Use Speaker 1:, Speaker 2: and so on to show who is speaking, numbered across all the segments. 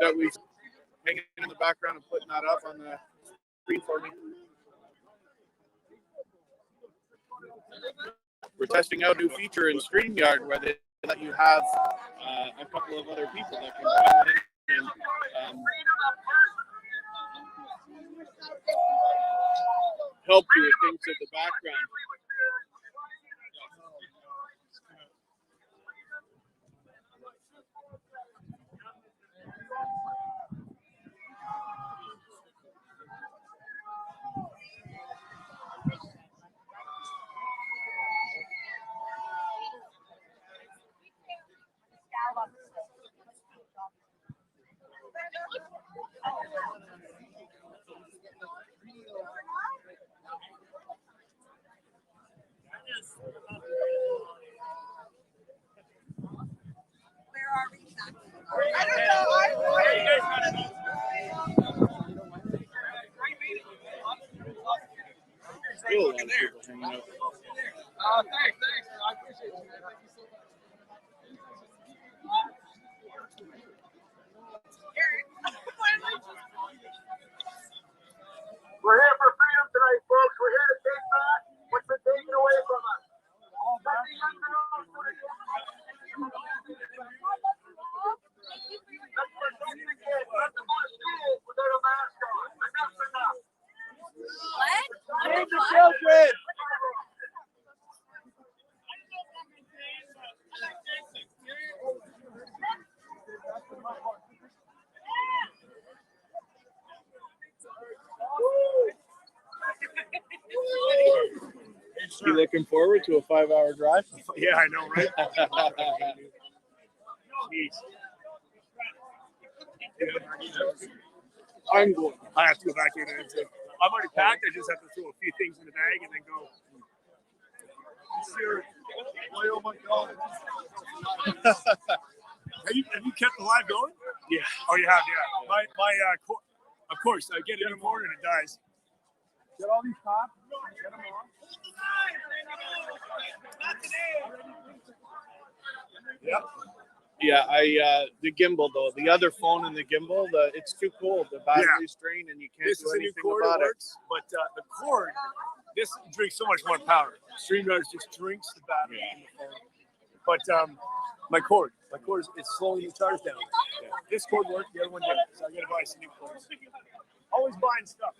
Speaker 1: that we hanging in the background and putting that up on the screen for me. We're testing out a new feature in StreamYard where they let you have a couple of other people that can come in and help you with things in the background.
Speaker 2: I don't know.
Speaker 1: Still a lot of people hanging out.
Speaker 3: Thanks. I appreciate you, man. Thank you so much.
Speaker 4: We're here for freedom tonight, folks. We're here to take back what's been taken away from us.
Speaker 2: Save the children.
Speaker 1: You looking forward to a 5-hour drive?
Speaker 4: Yeah, I know, right? Jeez.
Speaker 1: I'm going.
Speaker 4: I have to go back in and say, I'm already packed. I just have to throw a few things in the bag and then go. Sure. Oh my God. have you kept the live going?
Speaker 1: Yeah.
Speaker 4: Oh, you have, yeah. My of course, I get it in the morning and it dies.
Speaker 3: Get all these pops. Get them on.
Speaker 4: Yeah.
Speaker 1: Yeah, the gimbal though, the other phone and the gimbal, it's too cold. The battery's drained and you can't
Speaker 4: This
Speaker 1: do
Speaker 4: is a new
Speaker 1: anything
Speaker 4: cord,
Speaker 1: about
Speaker 4: it
Speaker 1: it.
Speaker 4: works, but the cord, this drinks so much more power. StreamYard just drinks the battery in the phone. But my cord it's slowing the charge down. Yeah. This cord worked, the other one didn't, so I got to buy some new cords. Always buying stuff.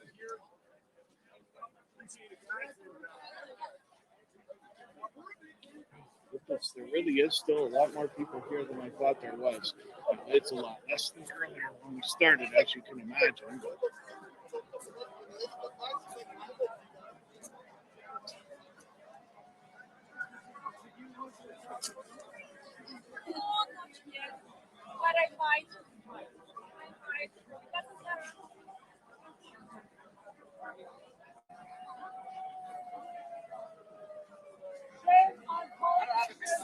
Speaker 1: There really is still a lot more people here than I thought there was. It's a lot less than earlier when we started, as you can imagine. But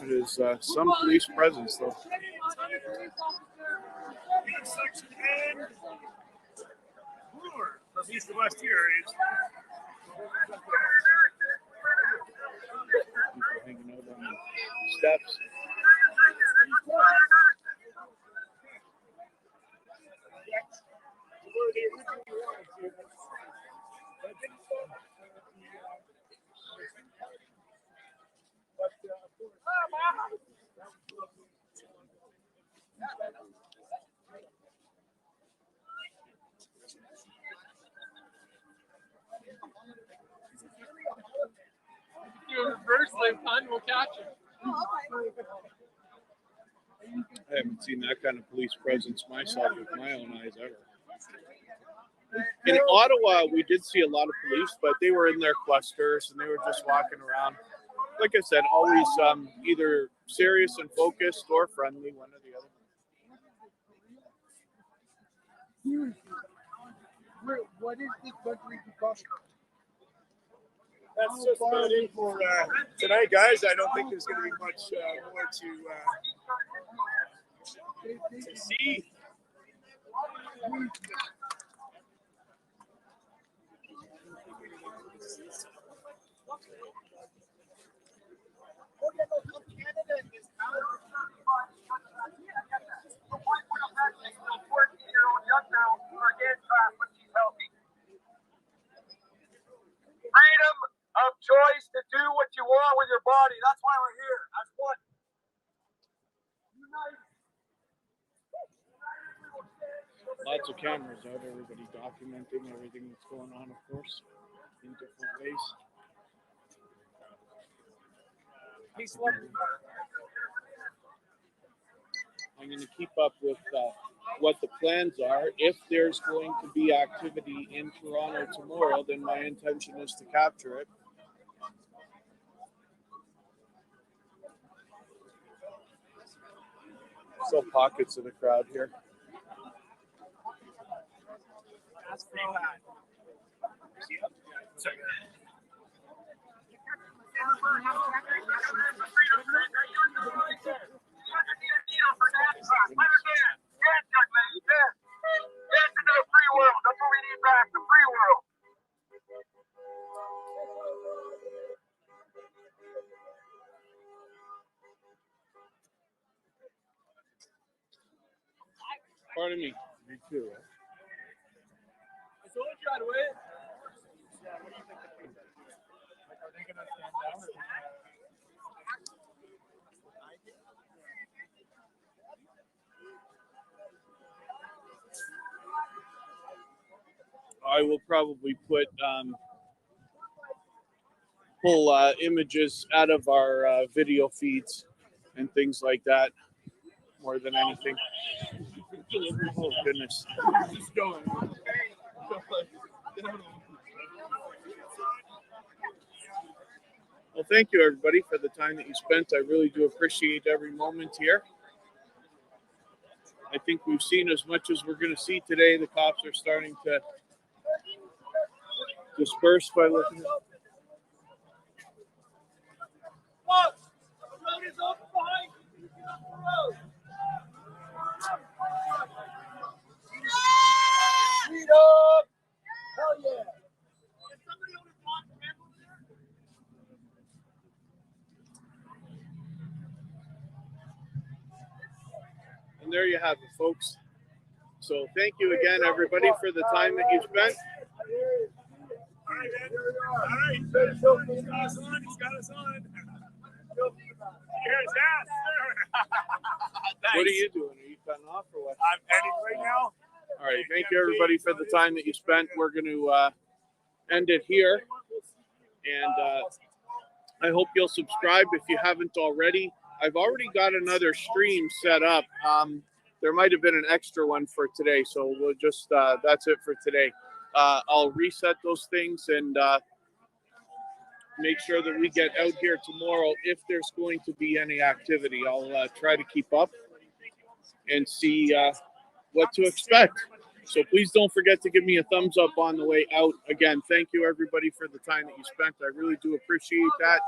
Speaker 1: it is some police presence, though.
Speaker 4: Section and ruler from east to west here is
Speaker 1: People hanging out on the steps.
Speaker 3: Do a reverse lip hunt, we'll catch him.
Speaker 1: I haven't seen that kind of police presence myself with my own eyes ever. In Ottawa, we did see a lot of police, but they were in their clusters and they were just walking around. Like I said, always either serious and focused or friendly, one or the other.
Speaker 3: What is this country cost?
Speaker 4: that's just about it for tonight, guys. I don't think there's going to be much more to see.
Speaker 1: Lots of cameras out, everybody documenting everything that's going on, of course, in different ways. I'm going to keep up with what the plans are. If there's going to be activity in Toronto tomorrow, then my intention is to capture it. Still pockets of the crowd here. Pardon me. Me too.
Speaker 3: I told you I'd win. Yeah, what do you think the people like? Are they gonna stand down? Or
Speaker 1: I will probably pull images out of our video feeds and things like that more than anything. Oh goodness.
Speaker 3: just going.
Speaker 1: Well, thank you everybody for the time that you spent. I really do appreciate every moment here. I think we've seen as much as we're going to see today. The cops are starting to disperse by looking at.
Speaker 3: Look! The road is open behind you. Get off the road. Freedom! Hell yeah! Is somebody on the block ramble there?
Speaker 1: And there you have it, folks. So thank you again, everybody, for the time that you spent.
Speaker 4: All right, man. All right. He's got us on. He's got us on. Here's that, sir.
Speaker 1: What are you doing? Are you cutting off or what?
Speaker 4: I'm ending right now.
Speaker 1: All right. Thank you, everybody, for the time that you spent. We're going to end it here. And I hope you'll subscribe if you haven't already. I've already got another stream set up. There might have been an extra one for today, so we'll just that's it for today. I'll reset those things and make sure that we get out here tomorrow. If there's going to be any activity, I'll try to keep up and see what to expect. So please don't forget to give me a thumbs up on the way out. Again, thank you everybody for the time that you spent. I really do appreciate that.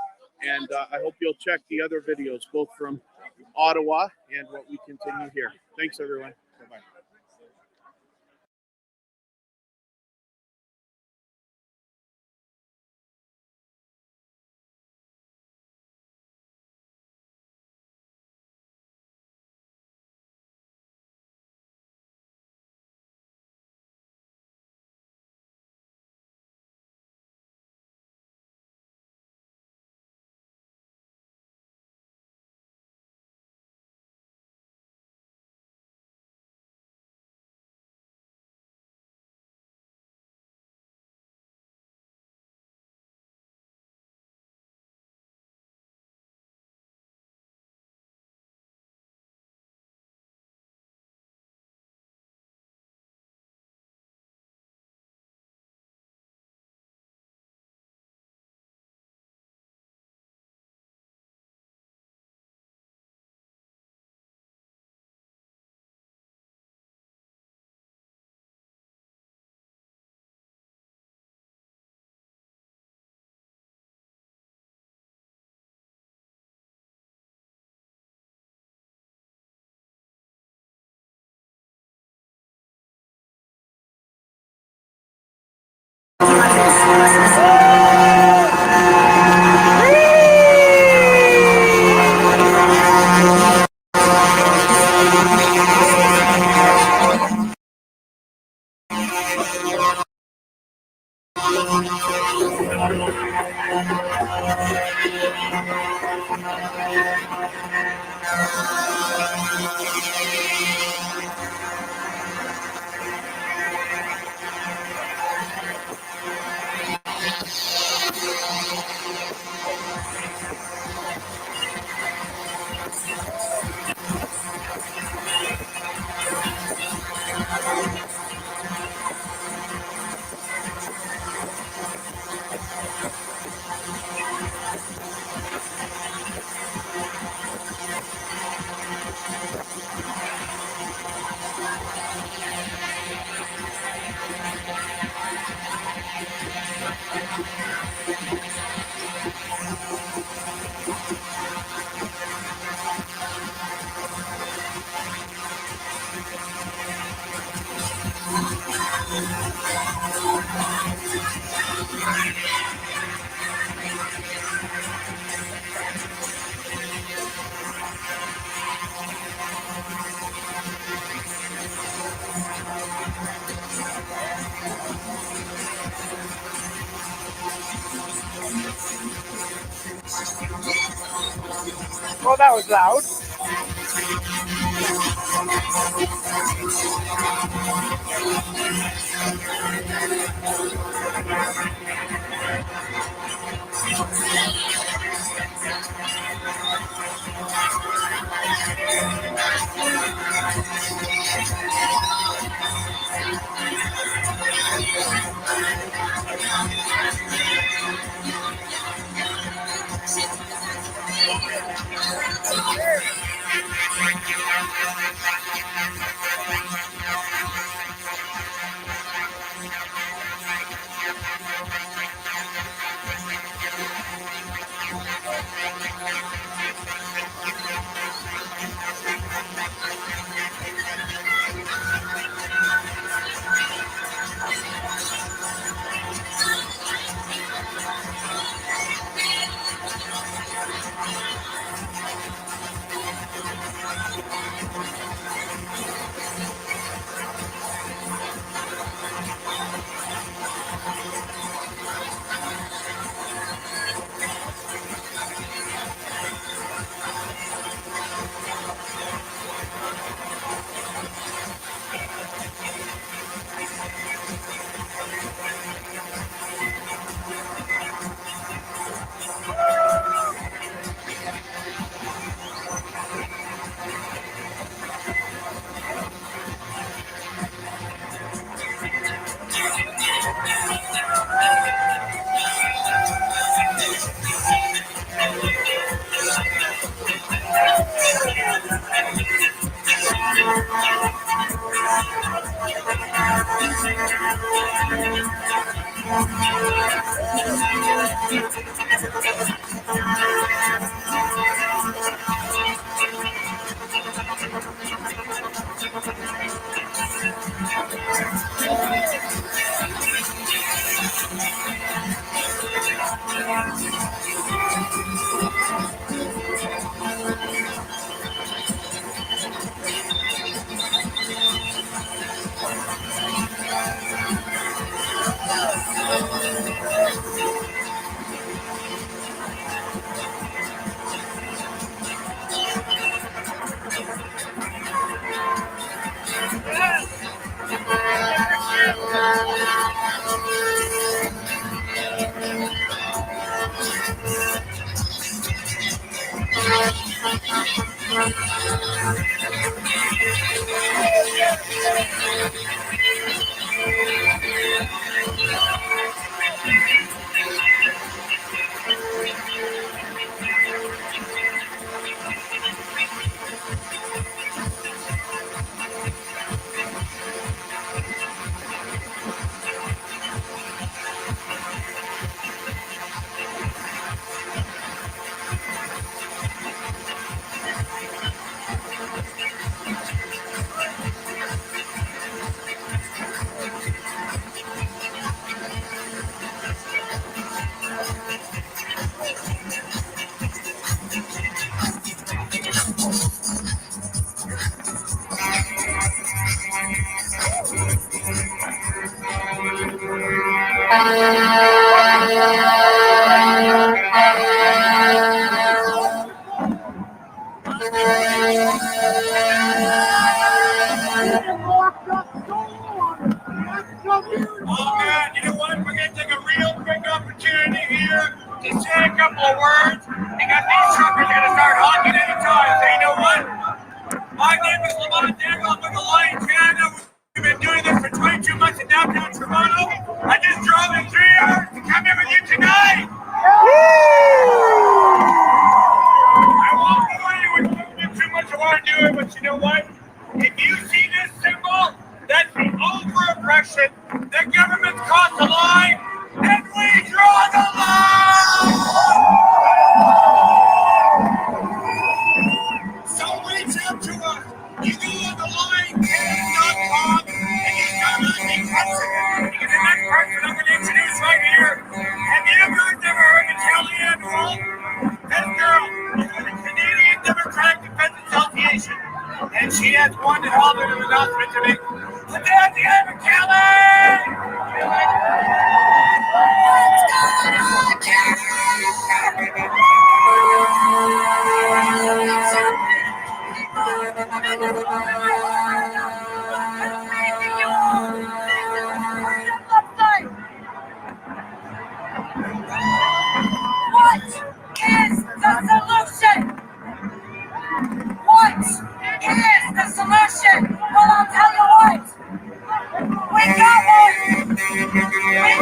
Speaker 1: And I hope you'll check the other videos, both from Ottawa and what we continue here. Thanks, everyone. Bye-bye.
Speaker 3: Well, that was loud.
Speaker 5: Oh man, you know what? We're going to take a real quick opportunity here to say a couple of words because these truckers are going to start honking anytime. So you know what? My name is Lamont Daniel. I'm with Alliance Canada. We've been doing this for 22 months in downtown Toronto. I just drove in 3 hours to come here with you tonight. I won't bore you with too much of what I'm doing, but you know what? If you see this symbol, that's the over-aggression. The government's crossed the line, and we Put your hands together for Kelly!
Speaker 2: What is the solution? What is the solution? Well, I'll tell you what. We got one. We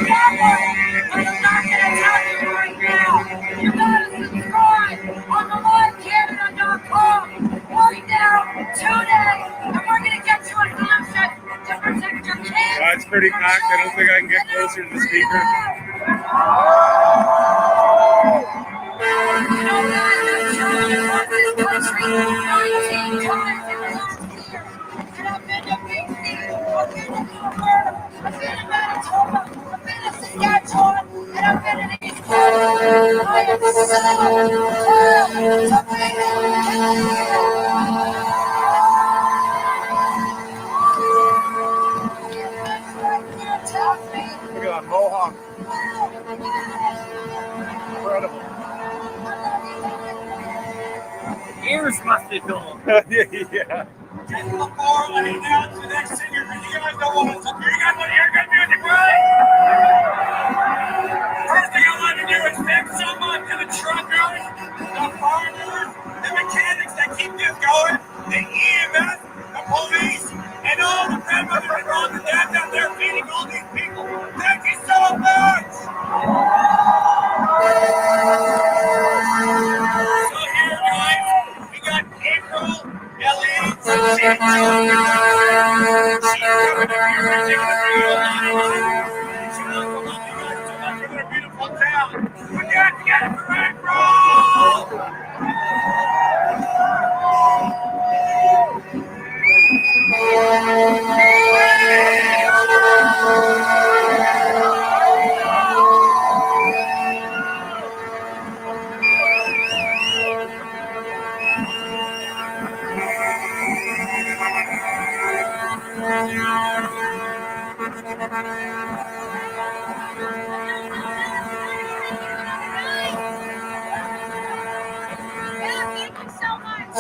Speaker 2: got one. But I'm not going to tell you right now. You got to subscribe on the livecanada.com right now, today. And we're going to get you a solution to protect your kids.
Speaker 1: That's pretty cocked. I don't think I can get closer to the speaker.
Speaker 2: You know, guys, I've traveled across this country 19 times in the last year. And I've been to BC, I've been to Alberta, I've been to Manitoba, I've been to Saskatchewan, and I've been to East Canada. I am so proud to be
Speaker 3: Look at that mohawk. Incredible.
Speaker 4: Ears must have gone.
Speaker 3: Yeah.
Speaker 5: Just before I announce the next singer, because you guys don't want to, you guys want to hear good music, right? First thing I want to do is thank so much to the truckers, the farmers, the mechanics that keep this going, the EMS, the police, and all the grandmothers and moms and dads out there feeding all these people. Thank you so much! So here, guys, we got April, Ellie, and She's coming up here and doing a video live. She knows a lot of you guys so much for their beautiful town. Put your hands together for April!
Speaker 2: Thank you so much. I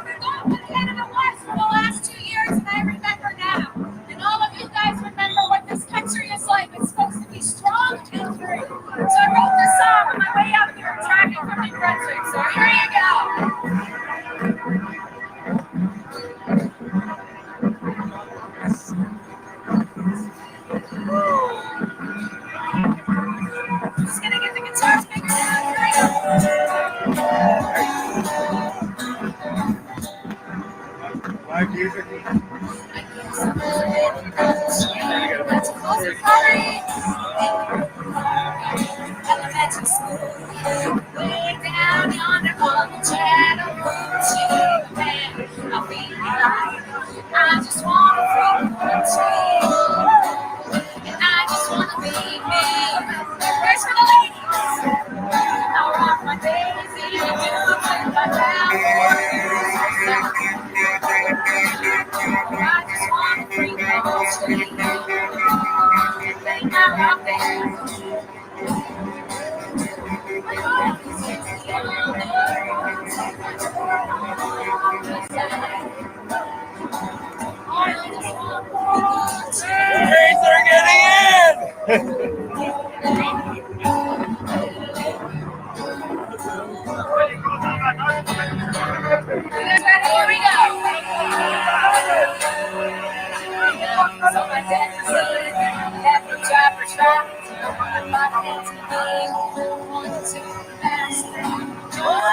Speaker 2: forgot what Canada was for the last 2 years, and I remember now. And all of you guys remember what this country is like. It's supposed to be strong and free. So I wrote this song on my way out here driving from New Brunswick. So here you go. Just gonna get the guitar figured out right.
Speaker 3: Live music.
Speaker 2: Let's close the party. Elementary school, way down yonder on the channel. I'll be like, I just want to free country. And I just want to be me. Where's for the ladies? I'll rock my daisy, do with my flowers. I just want to free country. Play my rock band.
Speaker 5: Rays are getting in!
Speaker 2: Here we go. So my dad said, have to try for try. My dad's name, 1, 2, fast. Join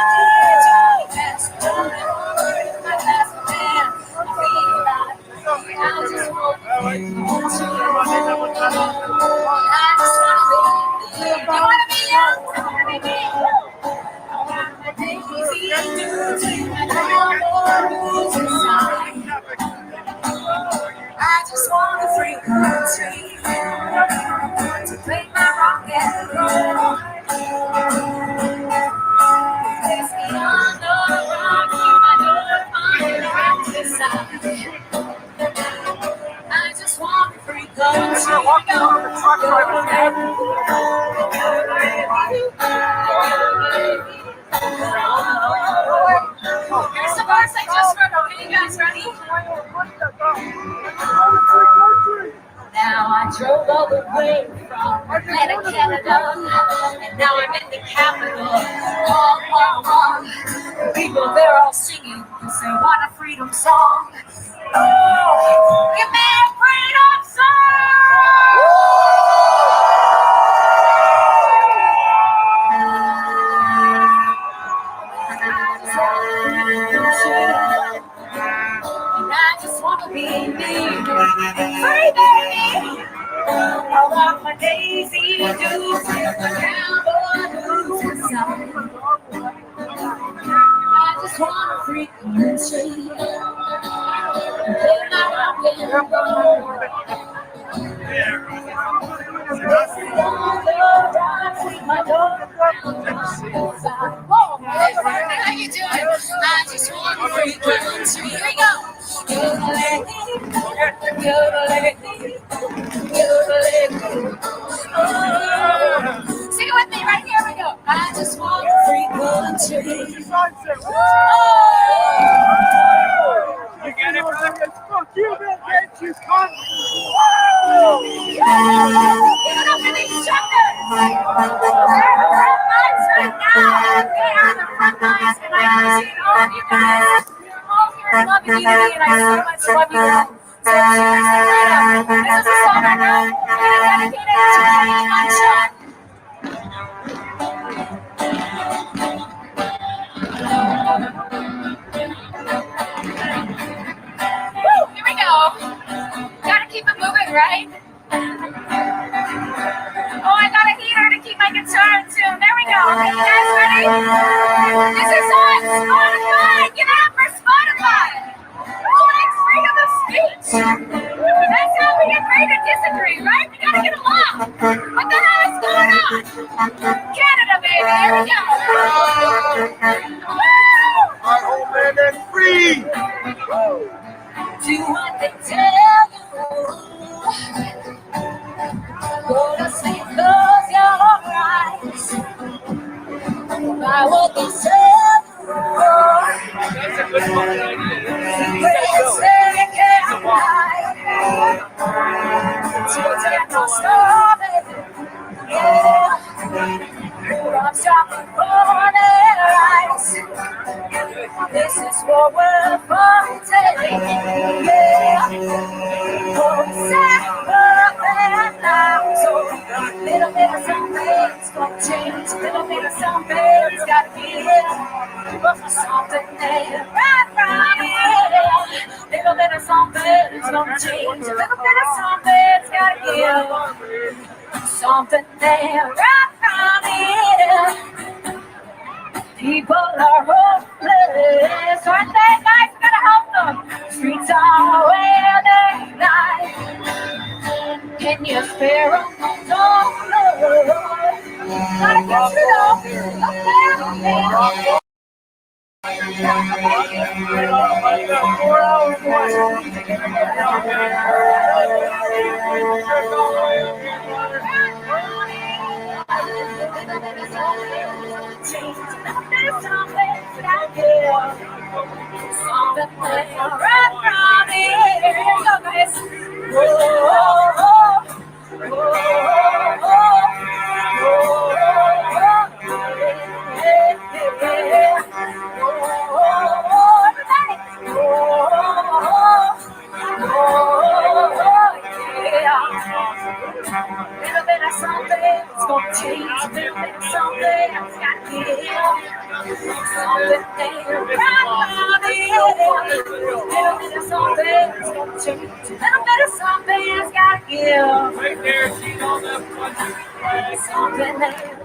Speaker 2: fast. My last man, feel like I just want to be. I just want to be. I want to be young. I want to be me. I want my daisy to take my troubles inside. I just want a free country to play my rock and roll.
Speaker 3: start walking around the truck driving back.
Speaker 2: Here's the verse I just wrote. Are you guys ready? Now I drove all the way from Atlanta, Canada, and now I'm in the capital. People, they're all singing because they want a freedom song. Oh, give me a freedom song. And I just want to be me, free baby. I want my Daisy Dukes, my cowboy boots, I just want a frequency. Then I will go. My dog. How you doing? I just want a frequency. Here we go. Sing it with me right here. We go. I just want a frequency.
Speaker 3: You get it, brother? Fuck you, man. Get you Convoy.
Speaker 2: Give it up for these truckers. They're the front lines right now. They are the front lines, and I appreciate all of you guys. You're all here in love and unity, and I so much love you all. So cheers to freedom. This is a song I wrote, and I dedicated it to Kenny and my son. Woo, here we go. Gotta keep it moving, right? Oh, I got a heater to keep my guitar in tune. There we go. Okay, you guys ready? This is on Spotify. Give it up for Spotify. Who likes freedom of speech? That's how we agree to disagree, right? We gotta get along. What the hell is going on? Canada, baby. Here we go. Woo!
Speaker 3: Our homeland is free.
Speaker 2: Do what they tell you. Go to sleep, close your eyes. By what they tell you. They say you can't hide. Children don't stop it. Yeah. I'm shopping for their eyes. This is what we're fighting. Yeah. Oh, little bit of something's gonna change. Little bit of something's gotta give. Something there right from here. Little bit of something's gonna change. Little bit of something's gotta give. Something there right from here. People are hopeless, aren't they, guys? We gotta help them. Streets are where they lie. Can you spare a moment? Gotta get it up there. Little bit of something's gonna change. Little bit of something's gotta give. Something there right around here. Little bit of something's gonna change. Little bit of something's gotta give.
Speaker 3: Right there, she's on the front.
Speaker 2: Something there.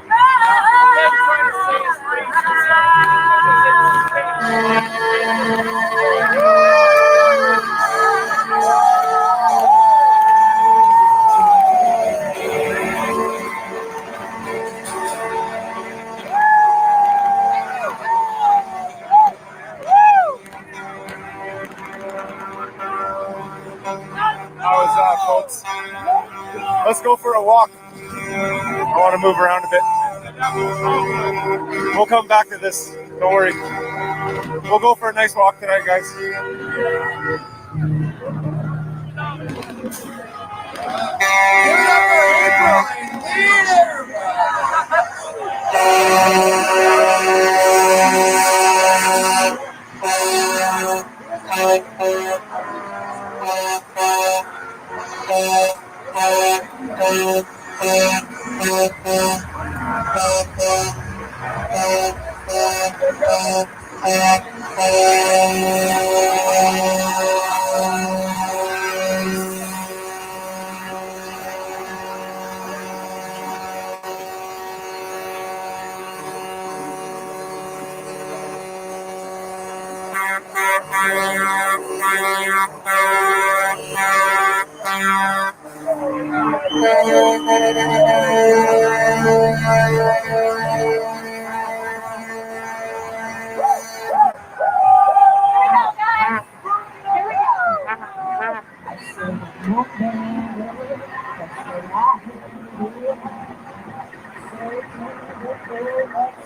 Speaker 3: How was that, folks? go for a walk. I want to move around a bit. We'll come back to this. Don't worry. We'll go for a nice walk tonight, guys.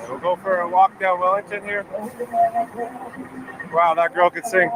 Speaker 3: We'll go for a walk down Wellington here. Wow, that girl could sing.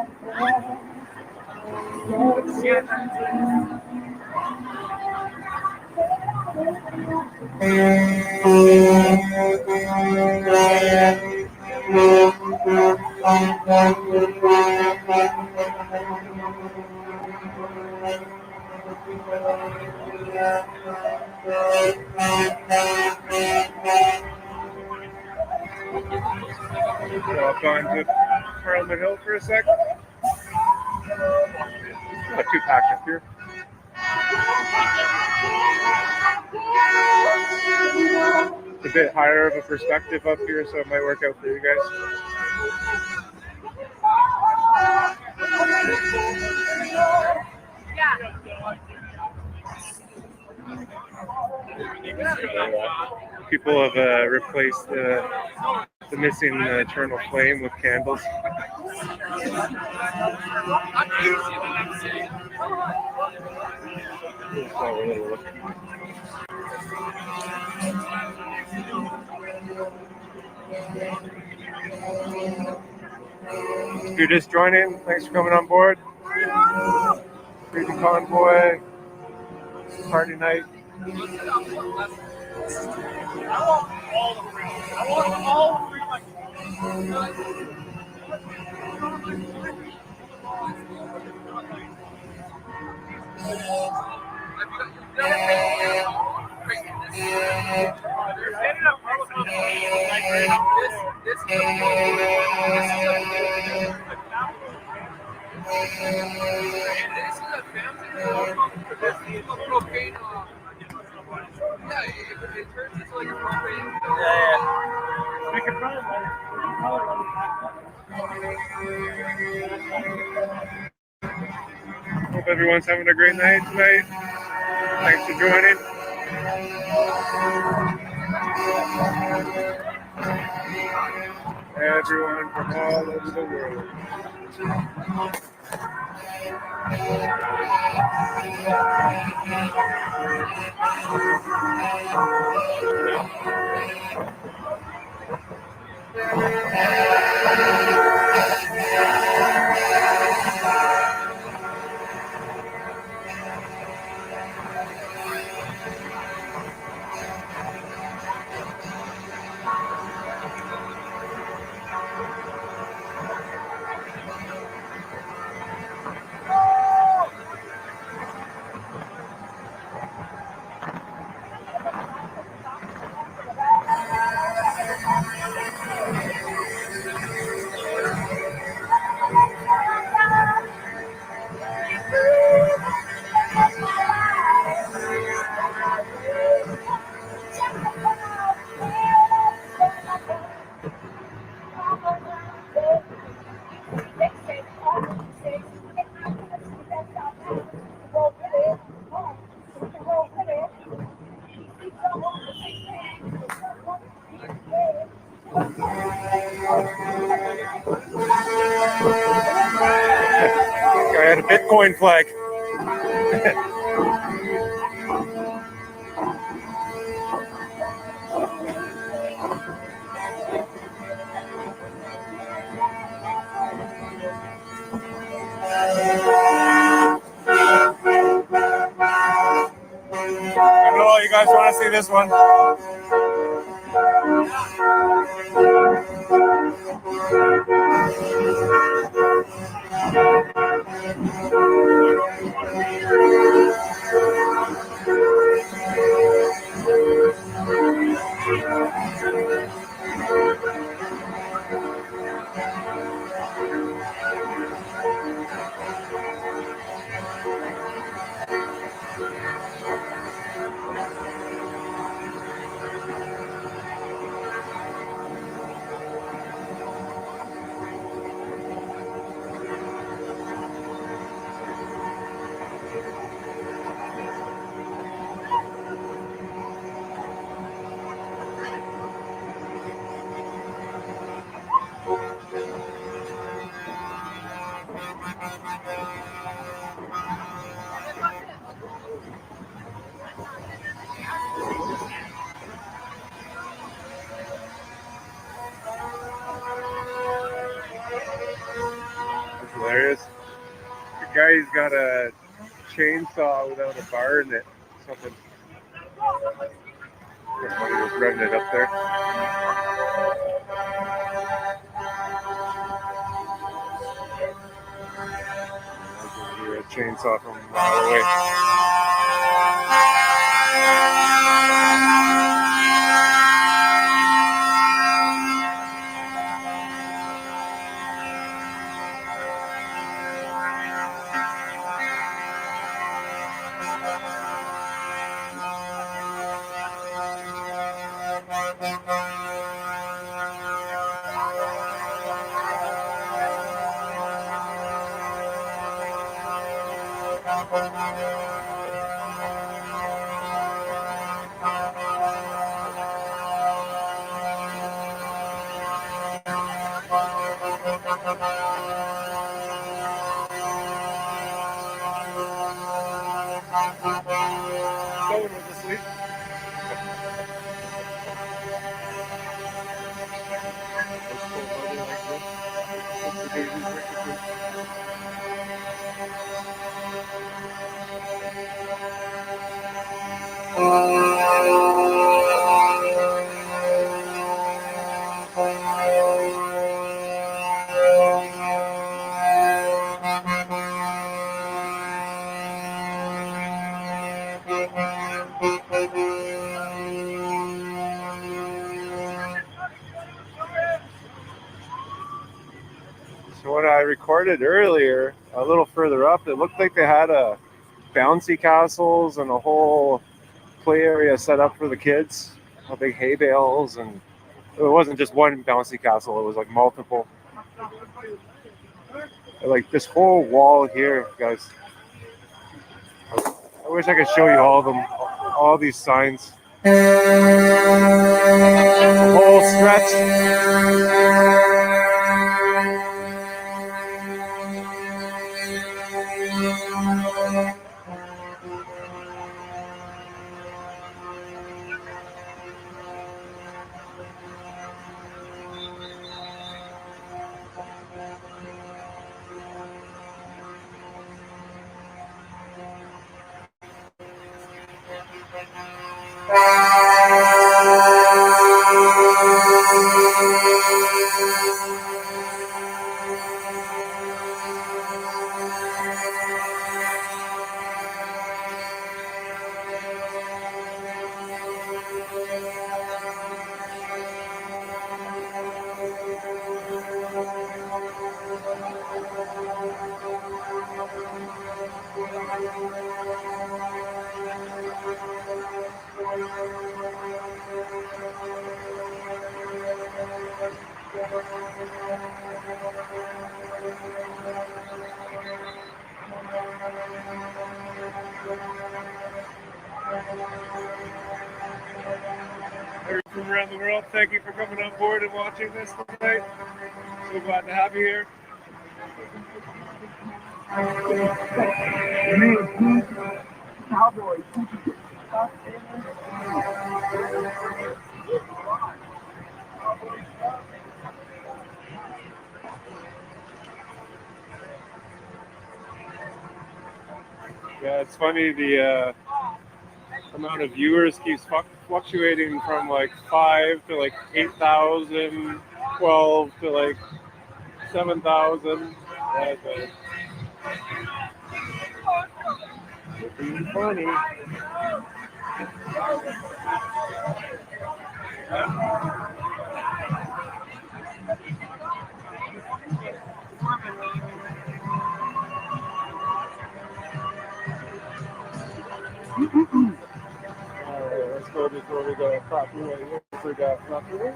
Speaker 3: So I've gone to Parliament Hill for a sec. Not too packed up here. It's a bit higher of a perspective up here, so it might work out for you guys. People have replaced the missing eternal flame with candles. Let's have a little look. If you're just joining, thanks for coming on board. Freedom Convoy, party night. Hope everyone's having a great night tonight. Thanks for joining. Everyone from all over the world. I had a Bitcoin flag.
Speaker 5: guys want to see this one?
Speaker 6: It's hilarious. The guy's got a chainsaw without a bar in it. Something. Somebody was running it up there. I can hear a chainsaw from a mile away. Someone was asleep. So when I recorded earlier, a little further up, it looked like they had a bouncy castles and a whole play area set up for the kids. Big hay bales, and it wasn't just one bouncy castle; it was like multiple. Like this whole wall here, guys. I wish I could show you all of them, all these signs. The whole stretch. From around the world, thank you for coming on board and watching this tonight. So glad to have you here.
Speaker 3: Cowboys.
Speaker 6: Yeah, it's funny. The amount of viewers keeps fluctuating from like 5 to like 8,000, 12 to like 7,000. That's being funny. Alright, let's go to where we got copyright here. We got copyright.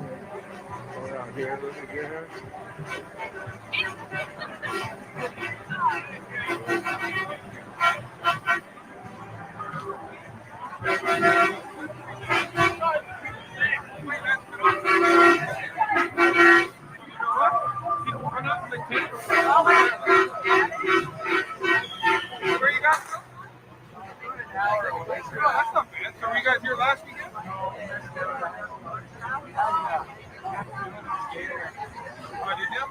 Speaker 6: Go around here, look at here.
Speaker 3: Where you guys go? Oh, that's not bad. So were you guys here last weekend? Oh, did you?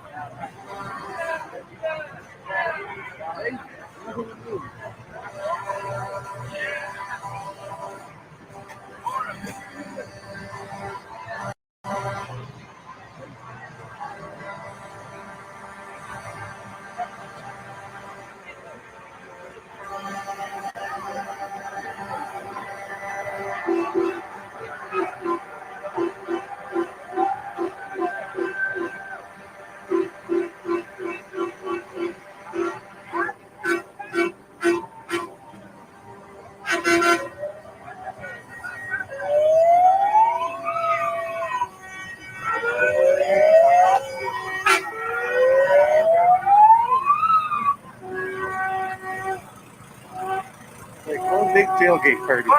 Speaker 6: Like one big tailgate party.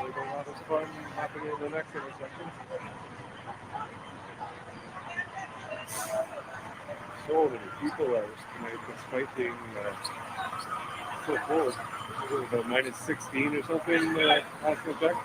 Speaker 6: There's a lot of fun happening in the next intersection. So many people out tonight despite being so cold. It was about minus 16 or something last effect.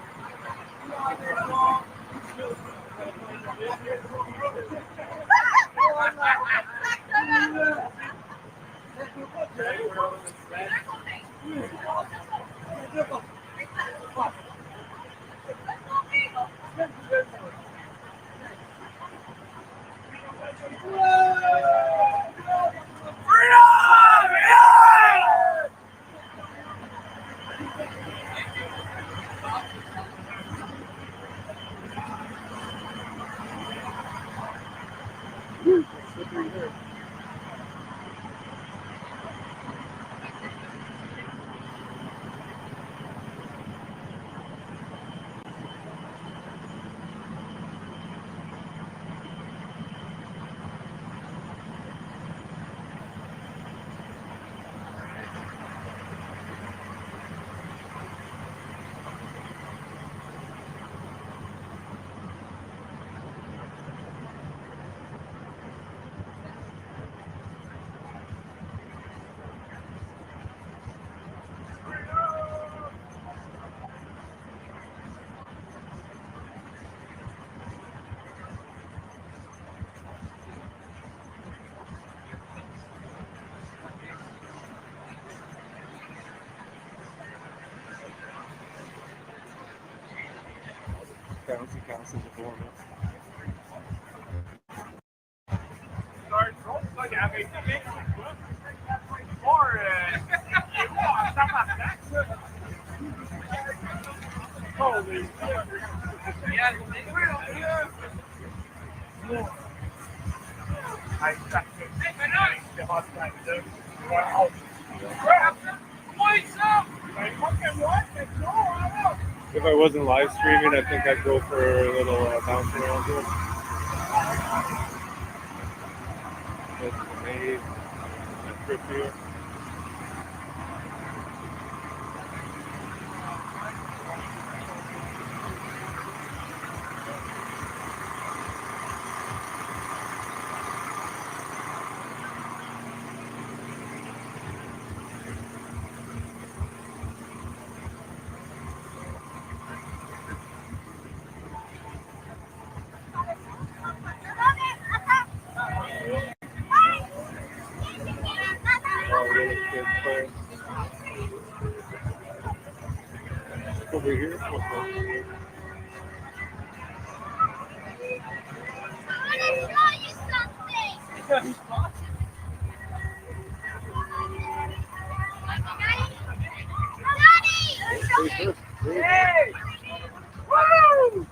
Speaker 6: Bouncy castles are blowing up. If I wasn't live streaming, I think I'd go for a little bounce around here. That's the maze, that trip here. good plan. Over here. Okay.
Speaker 3: Hey! Woo!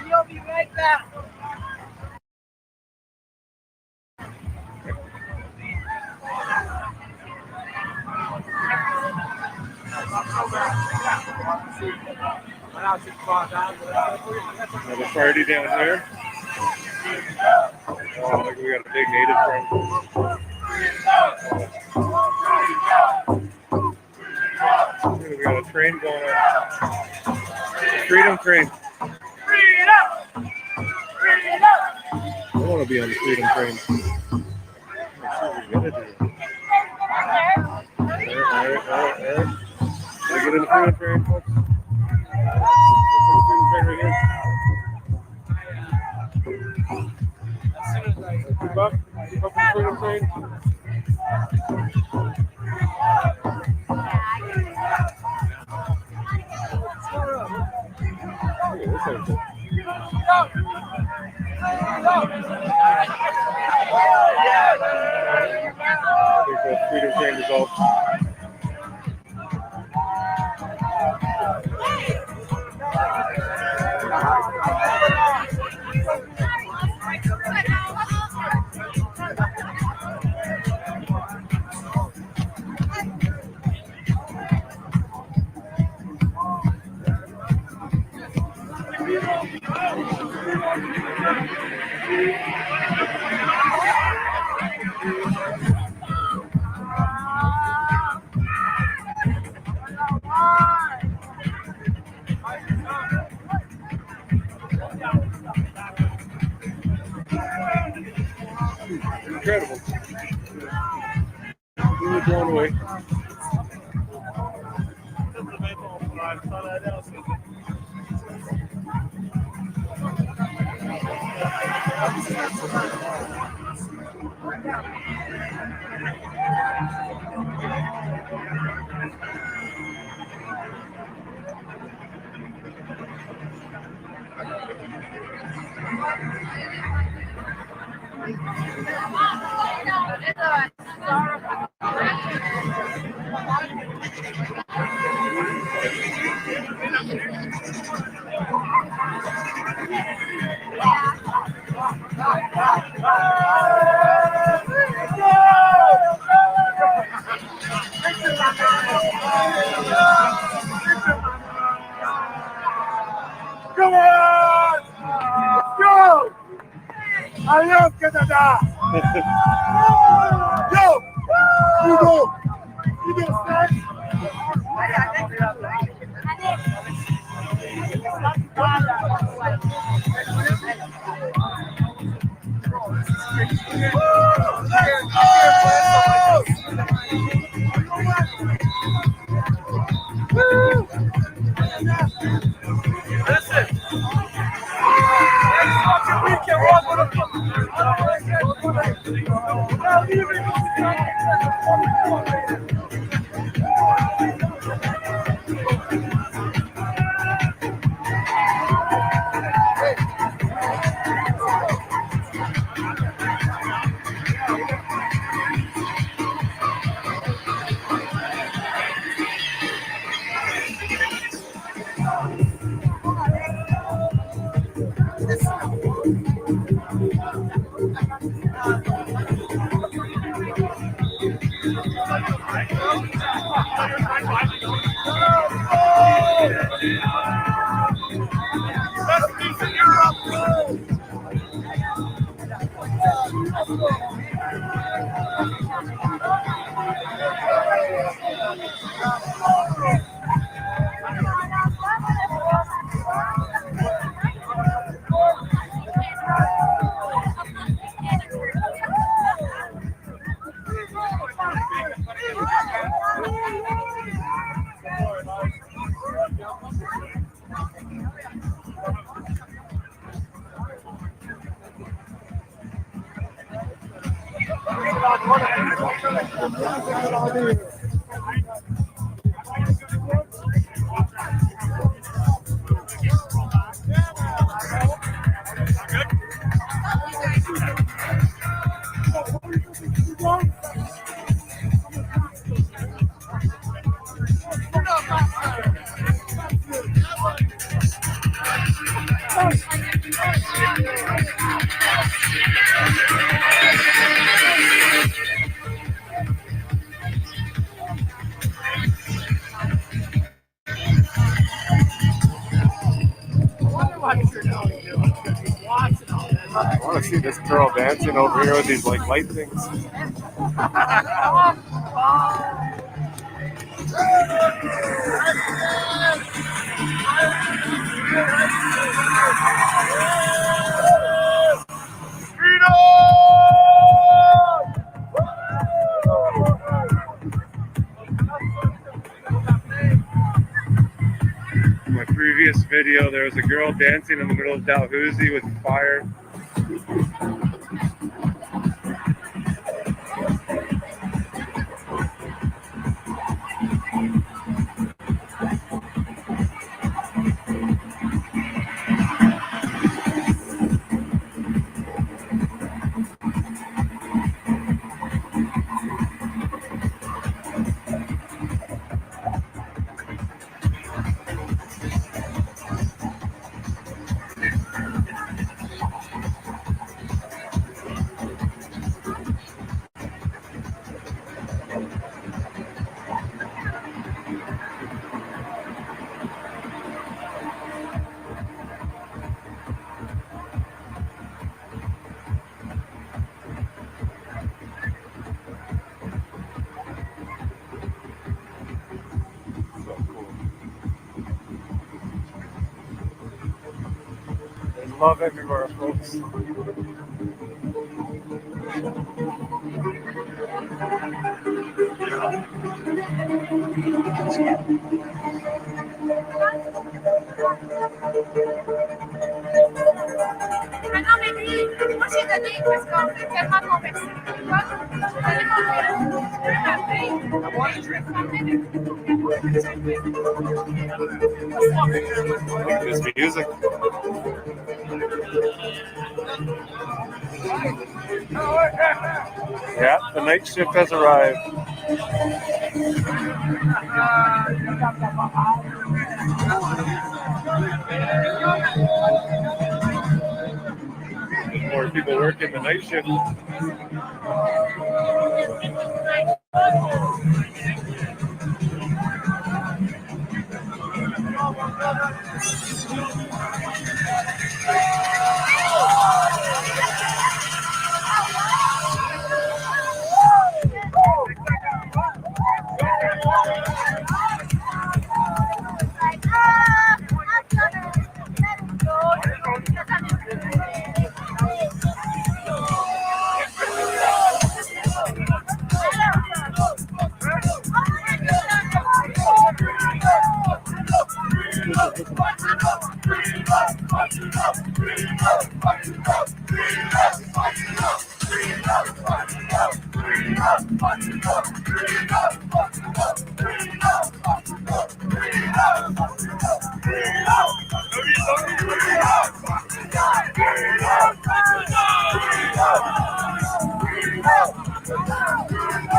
Speaker 3: You'll be right back.
Speaker 6: Another party down here. Oh, look, we got a big native friend. We got a train going on. Freedom train. I want to be on the freedom train. Let's see what we gotta do. All right. Gotta get in the freedom train, folks. Freedom train right here. Keep up the freedom train. Look at this thing. I think the freedom train is all. Incredible. We were blown away.
Speaker 5: Come on! Let's go! I love Canada! Yo! You go! You go, Stan!
Speaker 6: I want to see this girl dancing over here with these like light things. In my previous video, there was a girl dancing in the middle of Dalhousie with fire. There's love everywhere, folks.
Speaker 2: Maintenant, Mehdi, moi j'ai donné parce qu'on fait tellement converser.
Speaker 6: This music. Yeah, the night shift has arrived. More people working the night shift.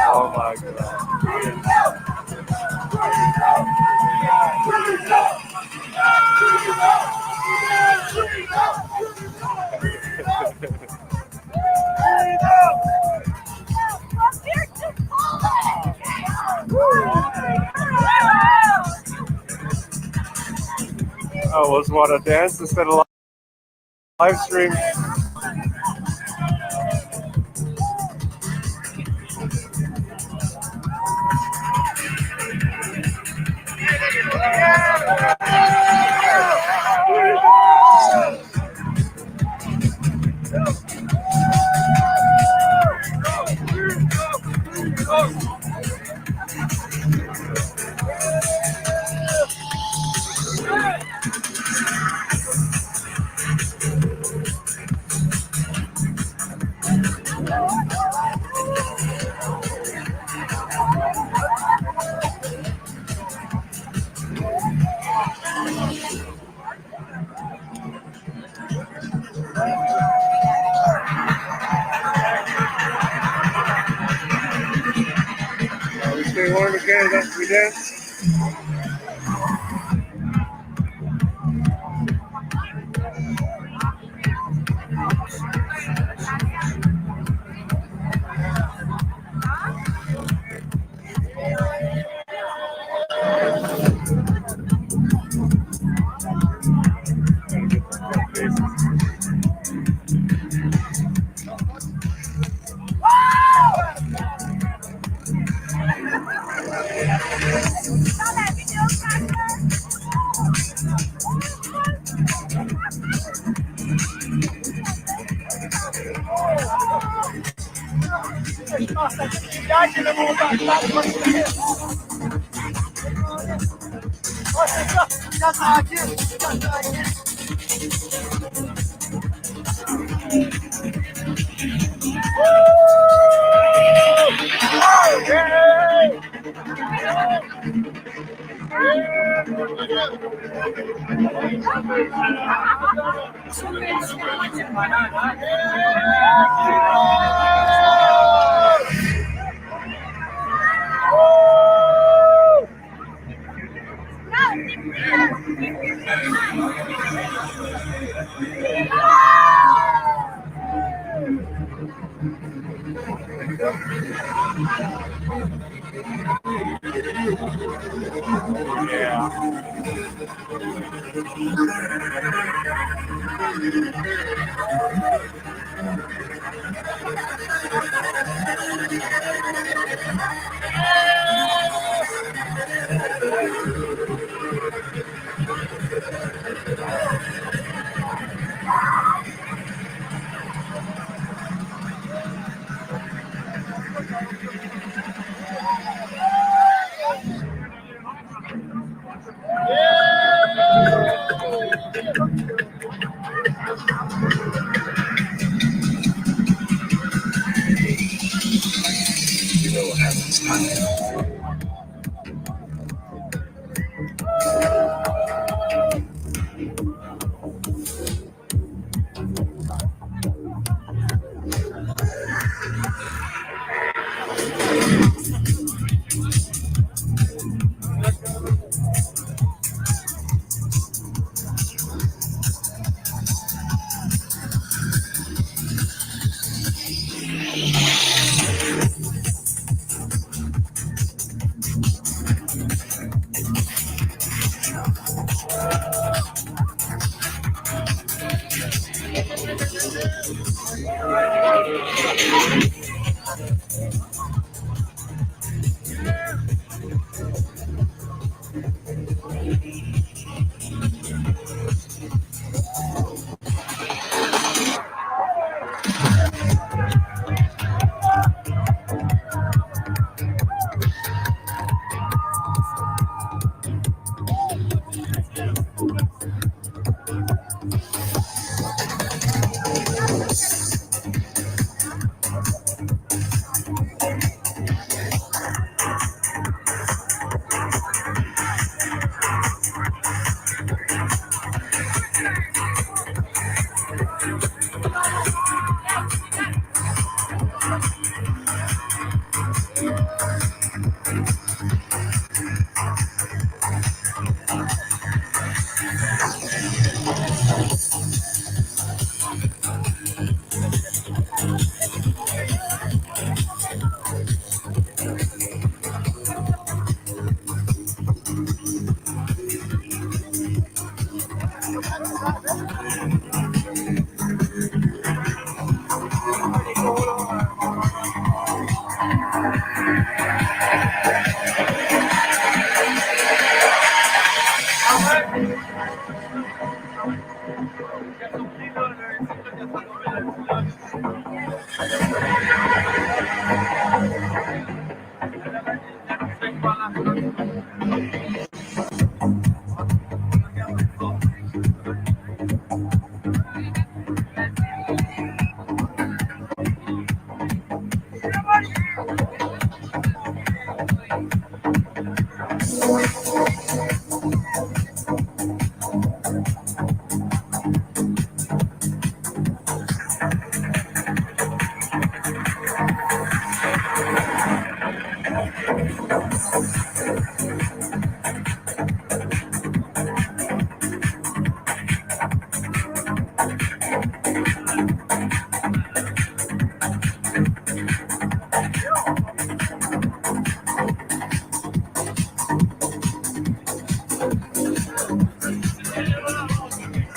Speaker 6: Oh my God. Oh, was what a dance instead of live stream. We did.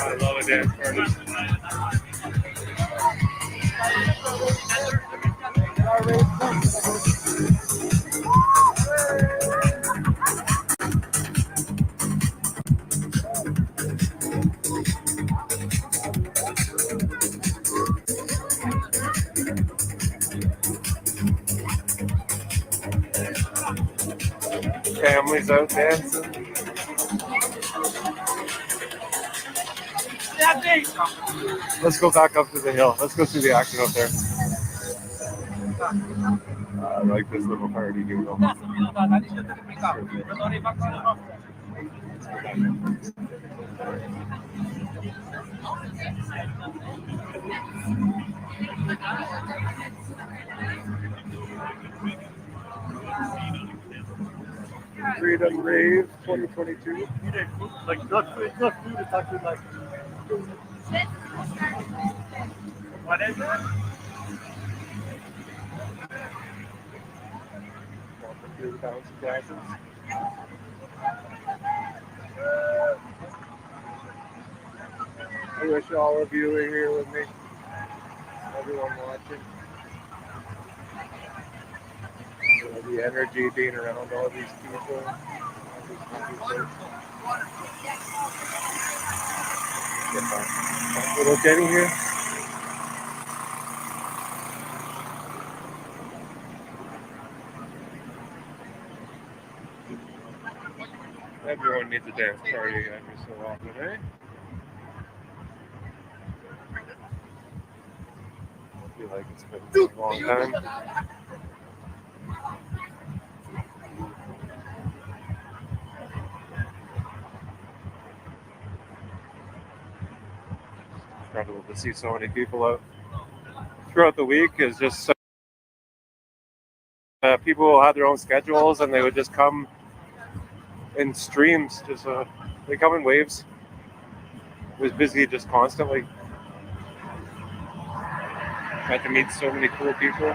Speaker 6: I love a dance party. Families out dancing. Let's go back up to the hill. Let's go see the action up there. I like this little party here though. Freedom Rave 2022.
Speaker 3: Like not food, it's not food, it's actually like what is it?
Speaker 6: I wish all of you were here with me. Everyone watching. The energy being around all these people. Little Jenny here. Everyone needs a dance party every so often, eh? I feel like it's been a long time. Incredible to see so many people out throughout the week. Is just people had their own schedules and they would just come in streams. Just they come in waves. It was busy just constantly. Got to meet so many cool people.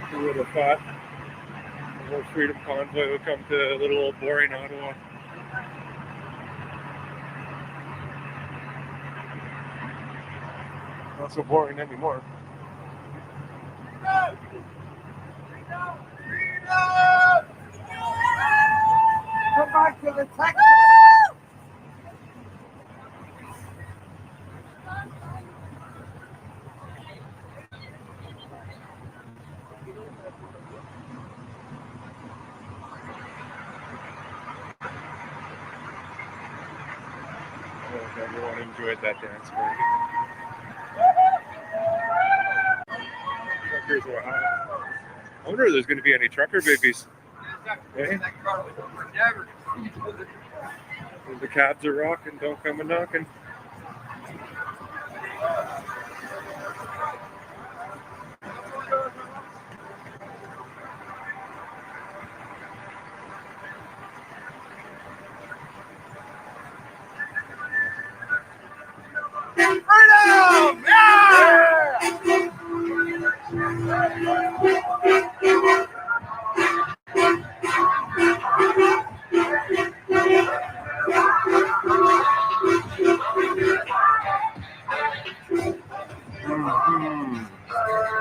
Speaker 6: Who would have thought the whole Freedom Convoy would come to a little old boring Ottawa? Not so boring anymore.
Speaker 3: Come back to the Texas.
Speaker 6: Everyone enjoyed that dance party. Truckers were hot. I wonder if there's going to be any trucker babies. Eh? The cabs are rocking, don't come a knocking.
Speaker 5: Freedom! Yeah!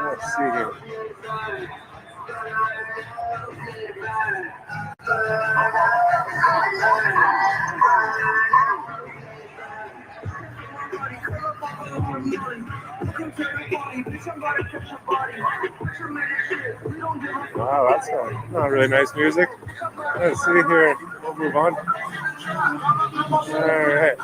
Speaker 6: Let's see here. Wow, that's not really nice music. Let's see here. We'll move on. All right.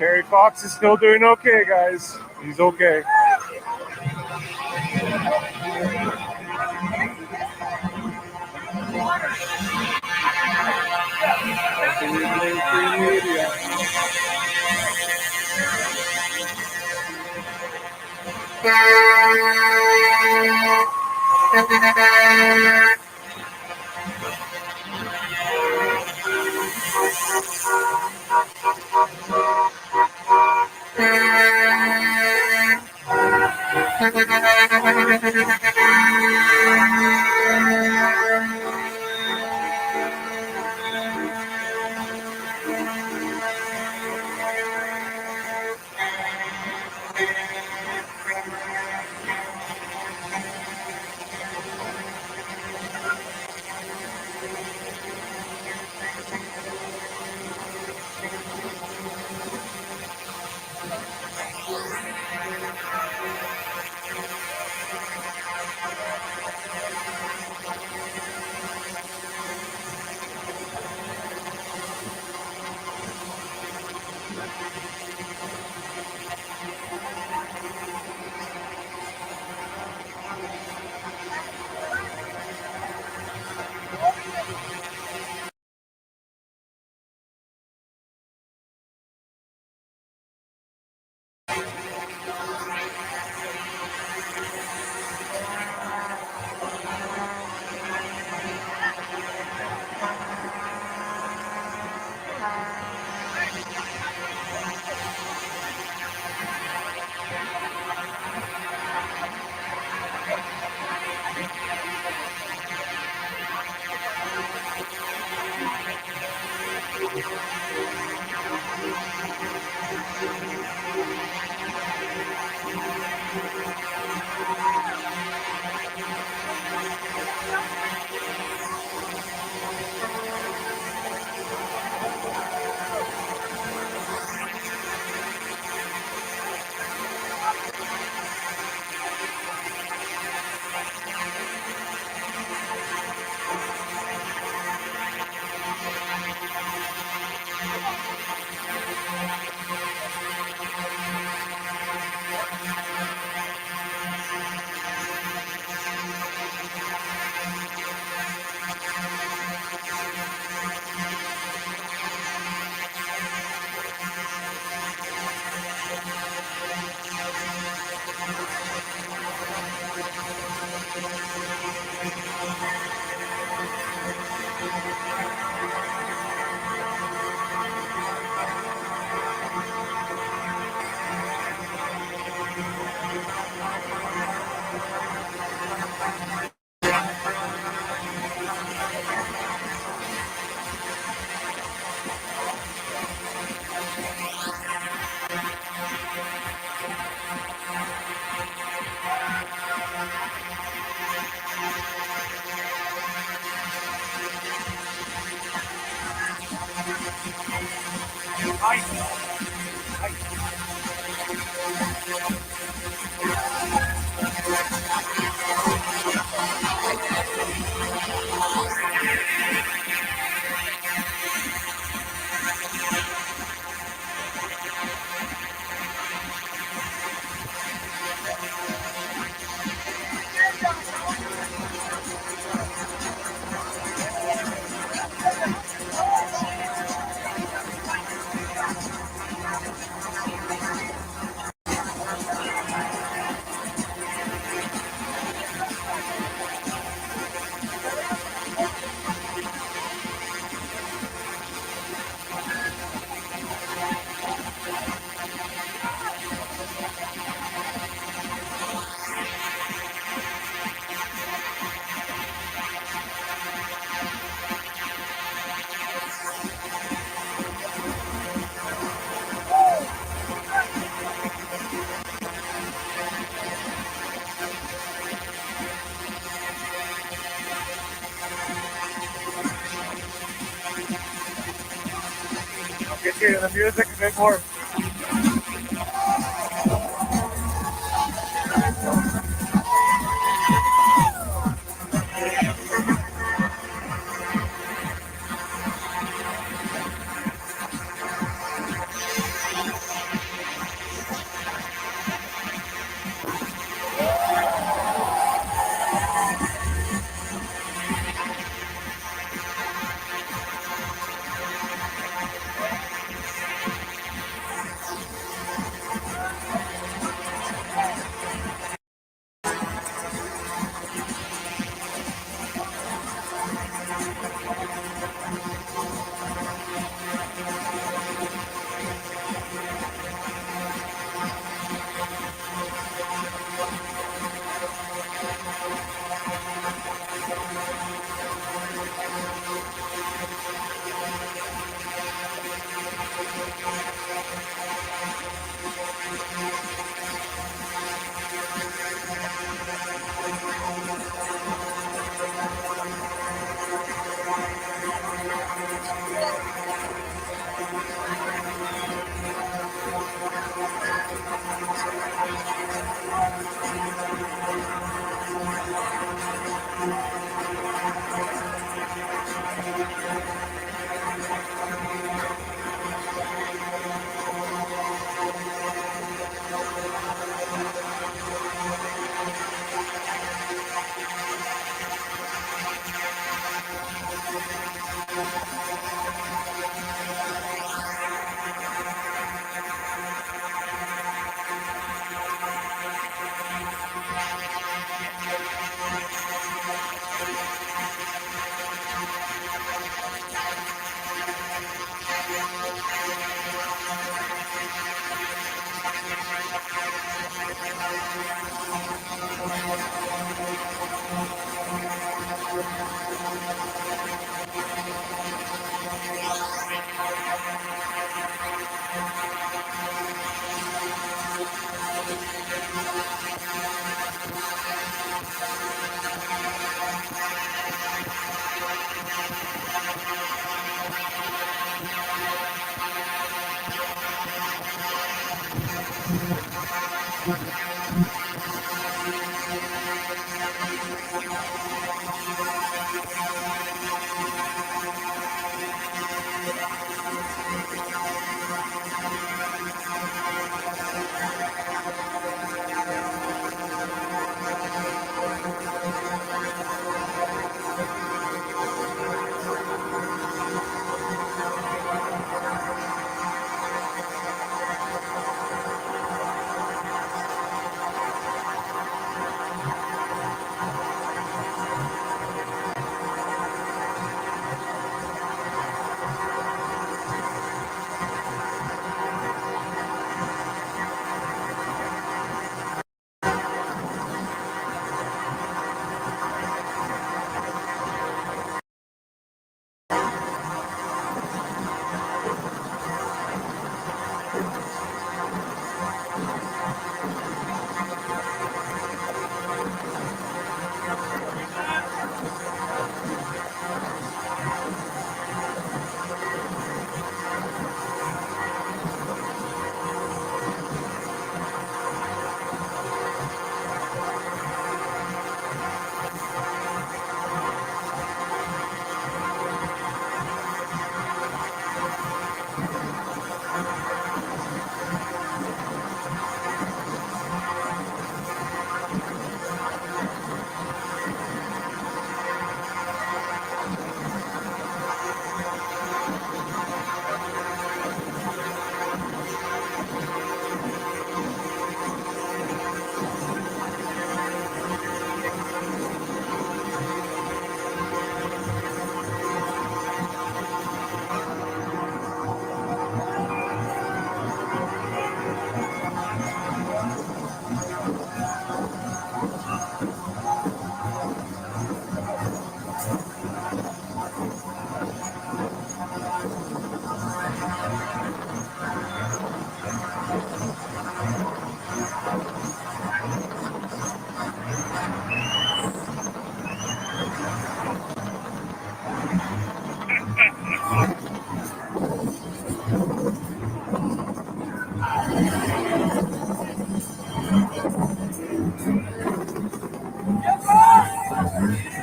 Speaker 6: Terry Fox is still doing okay, guys. He's okay. Get you the music a bit more.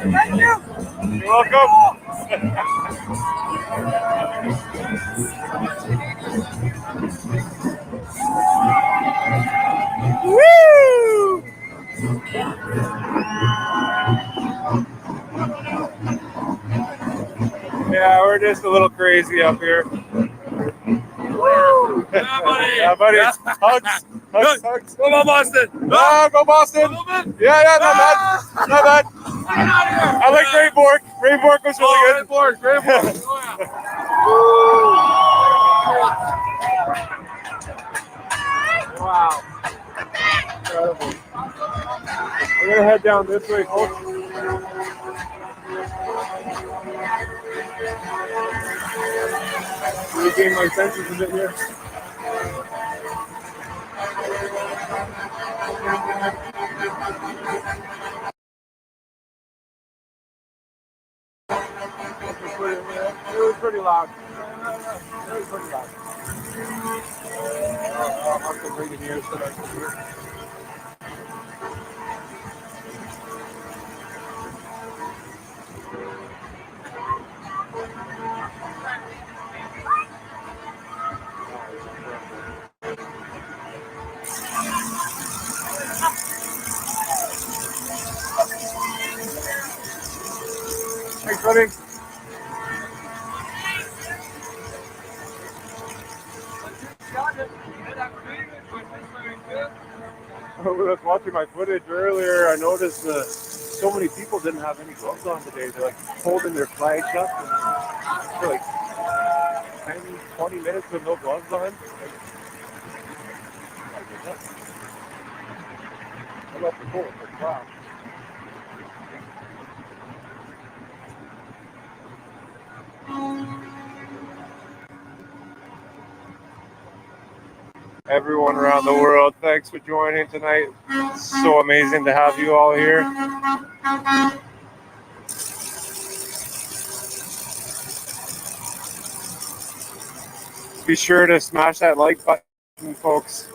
Speaker 2: Thank you.
Speaker 6: You're welcome. Woo! Yeah, we're just a little crazy up here. Woo!
Speaker 4: Yeah, buddy.
Speaker 6: Yeah, buddy.
Speaker 4: Yeah.
Speaker 6: Hugs. Hugs. Hugs.
Speaker 4: Go on, Boston.
Speaker 6: Ah, go Boston. Yeah, yeah, not bad. Not bad. I like Ray Bork. Ray Bork was really good.
Speaker 4: Great board.
Speaker 6: Wow. Incredible. We're gonna head down this way, folks. Regain my senses a bit here. It was pretty loud. It was pretty loud. I'll have to bring it here so that I can hear. Thanks, buddy. I was watching my footage earlier. I noticed so many people didn't have any gloves on today. They're like holding their flags up for like 10, 20 minutes with no gloves on. I love the cool. Wow. Everyone around the world, thanks for joining tonight. It's so amazing to have you all here. Be sure to smash that like button, folks.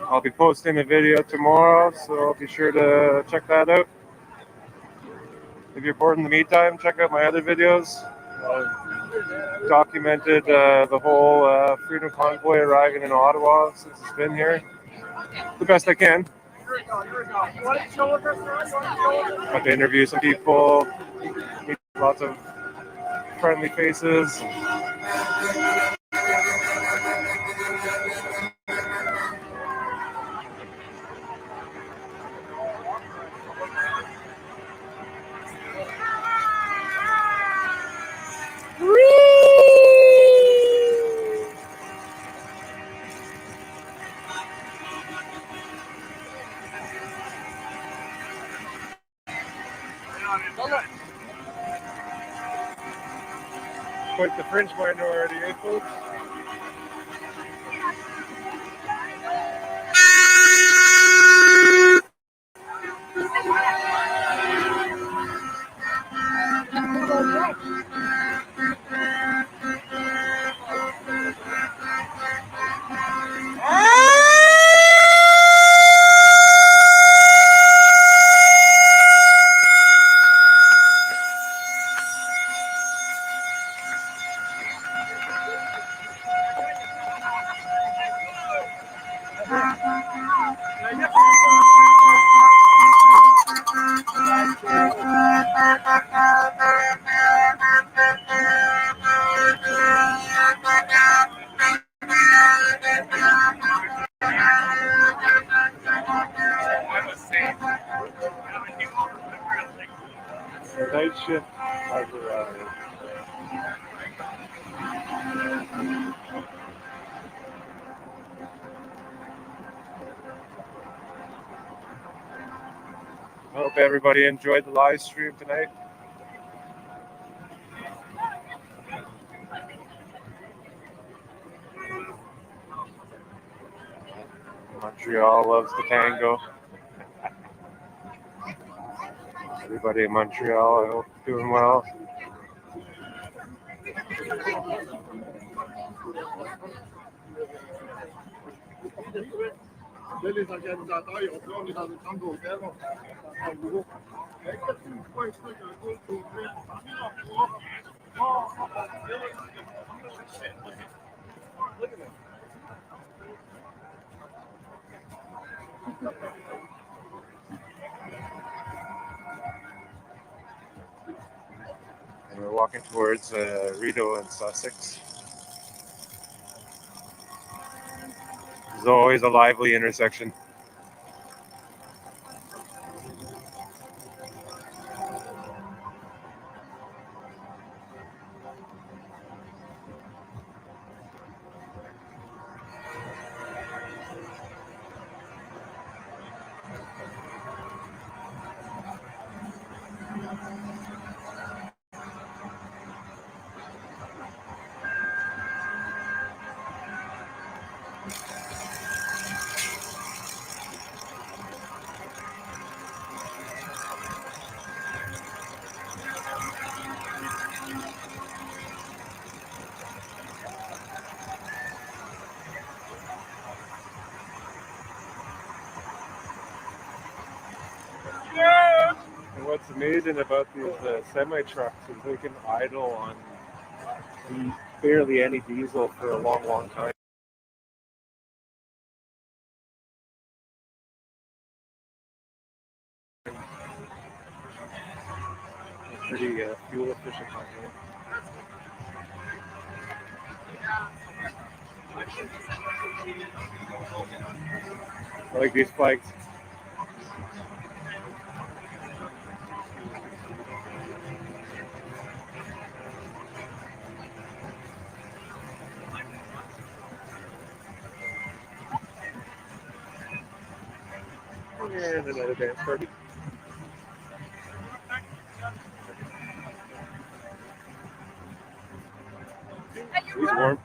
Speaker 6: I'll be posting a video tomorrow, so be sure to check that out. If you're bored in the meantime, check out my other videos. I've documented the whole Freedom Convoy arriving in Ottawa since it's been here. The best I can. Got to interview some people, meet lots of friendly faces. Quite the French minority, eh, folks? Night shift has arrived. Hope everybody enjoyed the live stream tonight. Montreal loves the tango. Everybody in Montreal, I hope, doing well.
Speaker 3: Les organisateurs, ils ont pris, on est dans une chambre d'hôtel, on fait un gros.
Speaker 6: And we're walking towards Rideau and Sussex. There's always a lively intersection. And what's amazing about these semi-trucks is they can idle on barely any diesel for a long, long time. Pretty fuel efficient. I like these flags. And another dance party. He's warm.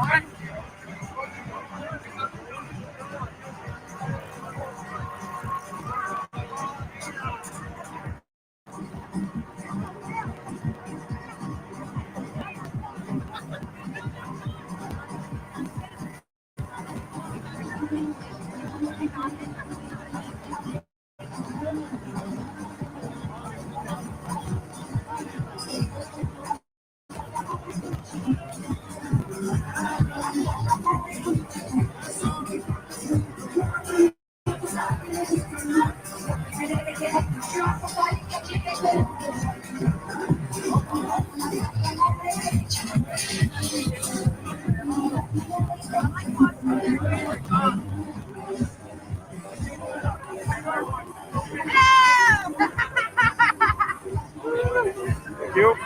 Speaker 6: Thank you.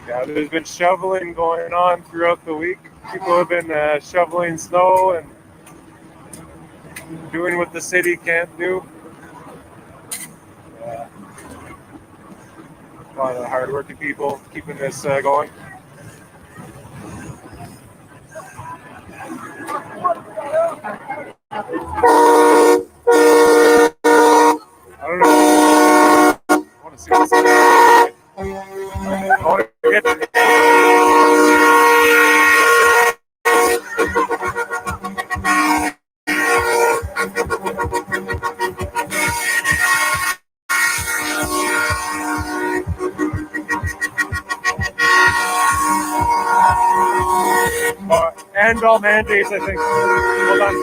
Speaker 6: Yeah, there's been shoveling going on throughout the week. People have been shoveling snow and doing what the city can't do. A lot of hardworking people keeping this going. I don't know. I want to see what's I want to get end all mandates, I think. Hold on.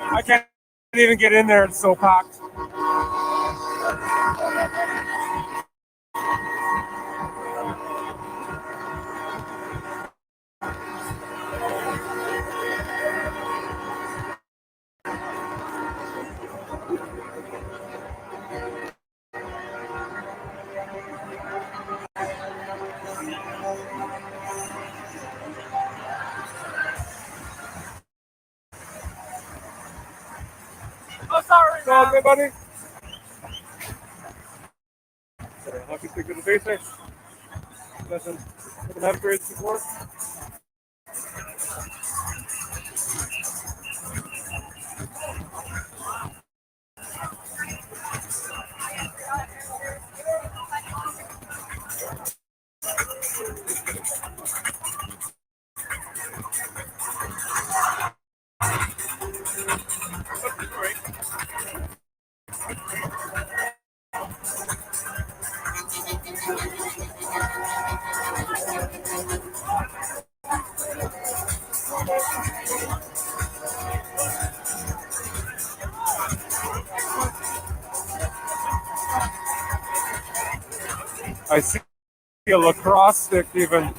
Speaker 6: I can't even get in there. It's so packed.
Speaker 3: Oh, sorry.
Speaker 6: It's all good, buddy. Hockey stick to the face there. Nothing upgrades before. I see a lacrosse stick even.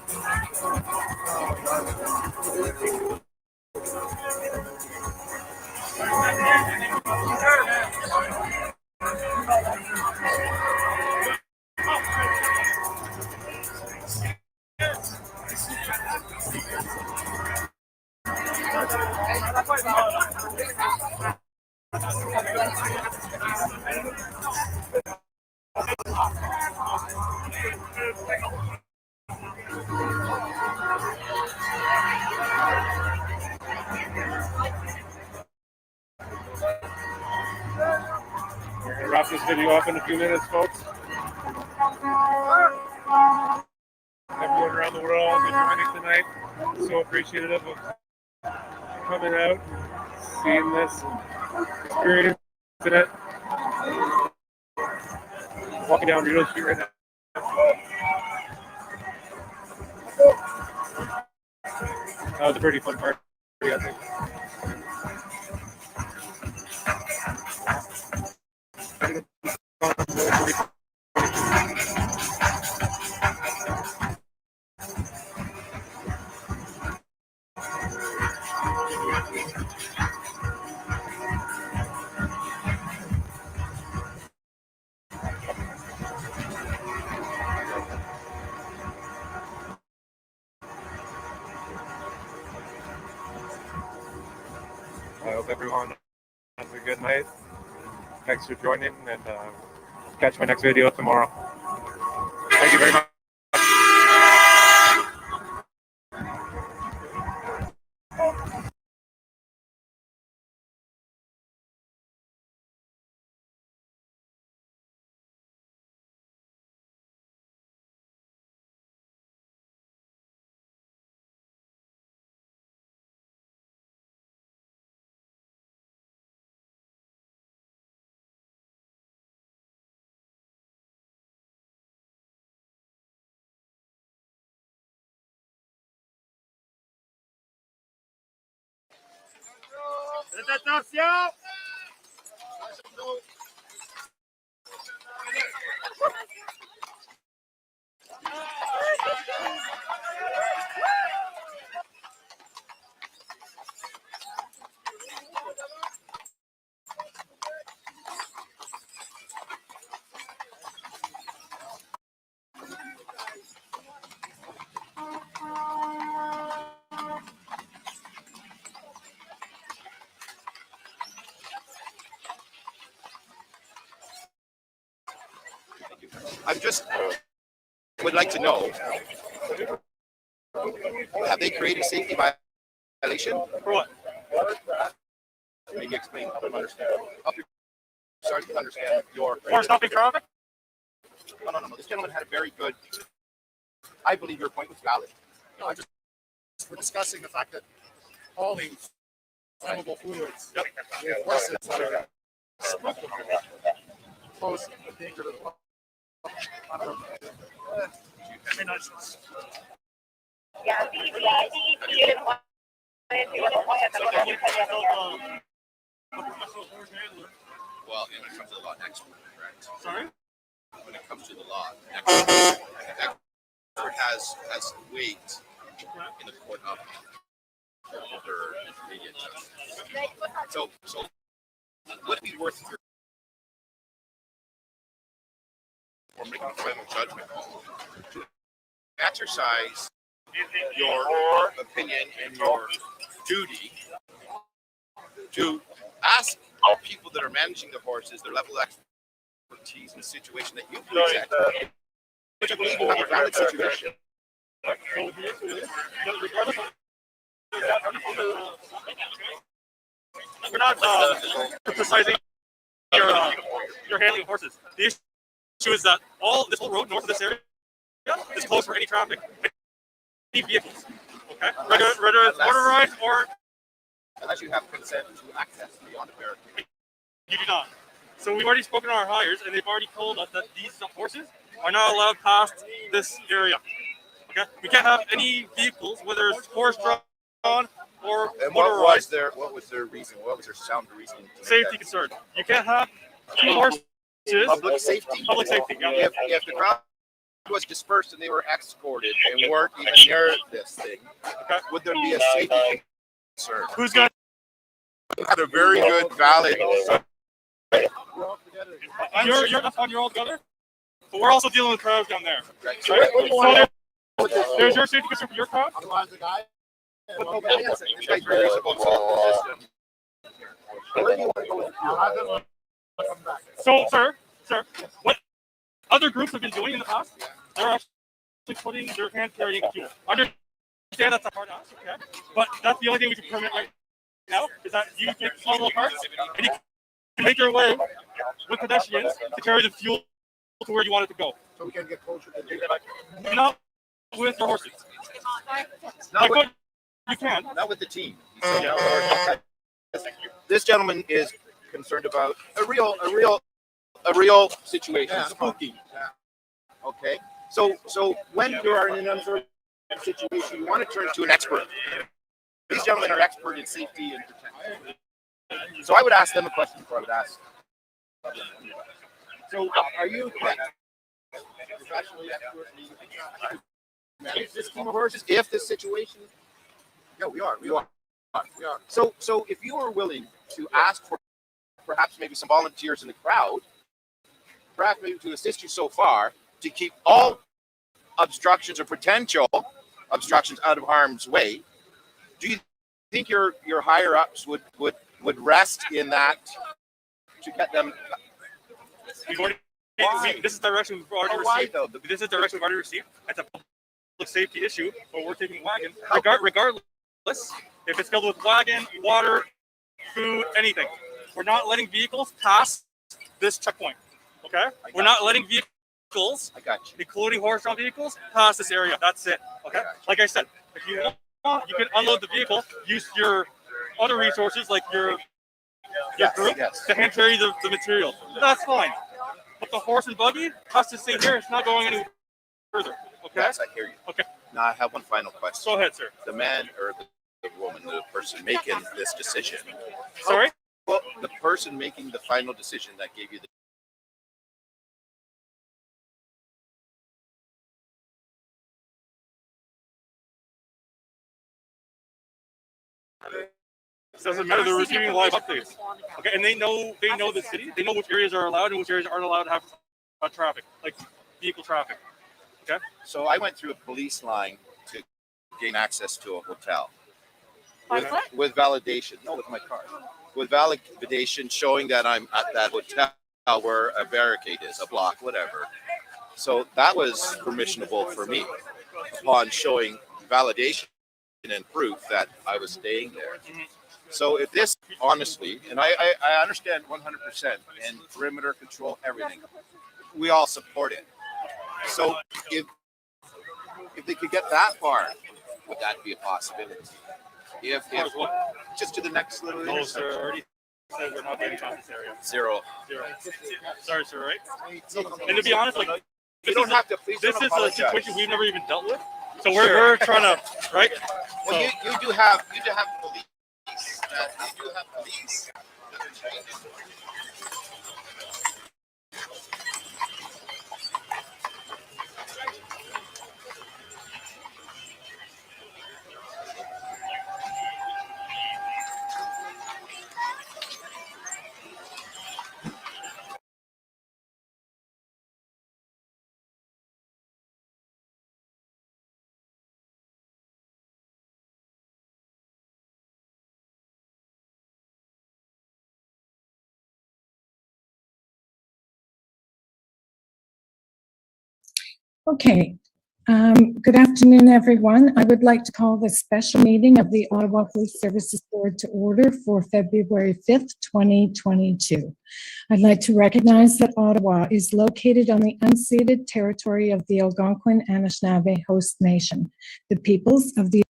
Speaker 6: We're gonna wrap this video up in a few minutes, folks. Everyone around the world for joining tonight. So appreciative of coming out, seeing this, experiencing it. Walking down Rideau Street right now. That was a pretty fun party, I think. I hope everyone has a good night. Thanks for joining, and catch my next video tomorrow. Thank you very much.
Speaker 5: Attention!
Speaker 7: I just would like to know, have they created safety violation?
Speaker 3: For what?
Speaker 7: Maybe explain, help them understand. Help your sergeant understand your.
Speaker 3: For stopping traffic?
Speaker 7: No. This gentleman had a very good. I believe your point was valid.
Speaker 8: No, we're discussing the fact that hauling flammable fluids with horses that are pose a danger to the public.
Speaker 7: Well, when it comes to the law, an expert, correct?
Speaker 3: Sorry?
Speaker 7: When it comes to the law, an expert has weight in the court of older intermediate judges. So would it be worth your or making a final judgment call to exercise your opinion and your duty to ask people that are managing the horses their level of expertise in the situation that you present, which I believe you have a valid situation.
Speaker 3: We're not criticizing your handling of horses. The issue is that this whole road north of this area is closed for any traffic, any vehicles. Okay, whether it's motorized or
Speaker 7: Unless you have consent to access beyond the barricade.
Speaker 3: you do not. So we've already spoken to our hires, and they've already told us that these horses are not allowed past this area. Okay, we can't have any vehicles, whether it's horse-drawn or
Speaker 7: And
Speaker 3: motorized.
Speaker 7: what was their reason? What was their sound reason?
Speaker 3: Safety concern. You can't have horses.
Speaker 7: Public safety.
Speaker 3: Public safety. Yeah.
Speaker 7: If the crowd was dispersed and they were escorted and weren't even near this thing, would there be a safety concern?
Speaker 3: Who's gonna?
Speaker 7: You had a very good, valid.
Speaker 3: You're that's on your own together. But we're also dealing with crowds down there.
Speaker 7: Right.
Speaker 3: Right? So there's your safety concern for your crowd.
Speaker 8: Otherwise, the guy.
Speaker 7: This guy's very about social
Speaker 3: So, sir, what other groups have been doing in the past? They're actually putting their hand carrying fuel. Understand that's a hard ask, okay? But that's the only thing we can permit right now is that you take small little carts and you can make your way with pedestrians to carry the fuel to where you want it to go.
Speaker 8: So we can get closer to the
Speaker 3: Not with your horses. You can.
Speaker 7: Not with the team. This gentleman is concerned about a real situation.
Speaker 8: Yeah.
Speaker 7: Spooky. Okay. So when you are in an uncertain situation, you want to turn to an expert. These gentlemen are expert in safety and protection. So I would ask them a question before I would ask. So are you professionally expert in manage this team of horses? If the situation, yeah, we are. So if you are willing to ask for perhaps maybe some volunteers in the crowd, perhaps maybe to assist you so far to keep all obstructions or potential obstructions out of harm's way, do you think your higher ups would rest in that to get them?
Speaker 3: This is direction we've already received. This is direction we've already received. It's a public safety issue, but we're taking wagon. Regardless, if it's filled with wagon, water, food, anything, we're not letting vehicles pass this checkpoint. Okay? We're not letting vehicles, including horse-drawn vehicles, pass this area. That's it. Okay? Like I said, if you want, you can unload the vehicle, use your other resources like your group to hand carry the material. That's fine. But the horse and buggy has to stay here. It's not going any further. Okay?
Speaker 7: Yes, I hear you.
Speaker 3: Okay.
Speaker 7: Now I have one final question.
Speaker 3: Go ahead, sir.
Speaker 7: The man or the woman, the person making this decision.
Speaker 3: Sorry?
Speaker 7: Well, the person making the final decision that gave you the
Speaker 3: It doesn't matter. They're receiving live updates. Okay, and they know the city. They know which areas are allowed and which areas aren't allowed to have traffic, like vehicle traffic. Okay.
Speaker 7: So I went through a police line to gain access to a hotel with validation. No, with my car. With validation showing that I'm at that hotel where a barricade is, a block, whatever. So that was permissionable for me upon showing validation and proof that I was staying there. So if this, honestly, and I understand 100% and perimeter control, everything, we all support it. So if they could get that far, would that be a possibility? If just to the next little
Speaker 3: No, sir. Already said we're not getting past this area.
Speaker 7: Zero.
Speaker 3: Sorry, sir. Right? And to be honest, like
Speaker 7: You don't have to. Please
Speaker 3: this
Speaker 7: don't
Speaker 3: is a
Speaker 7: apologize.
Speaker 3: situation we've never even dealt with. So we're trying to, right?
Speaker 7: Well,
Speaker 3: So,
Speaker 7: you do have police. You do have police.
Speaker 9: Okay, good afternoon, everyone. I would like to call this special meeting of the Ottawa Police Services Board to order for February 5th, 2022. I'd like to recognize that Ottawa is located on the unceded territory of the Algonquin-Anishinaabe Host Nation. The peoples of the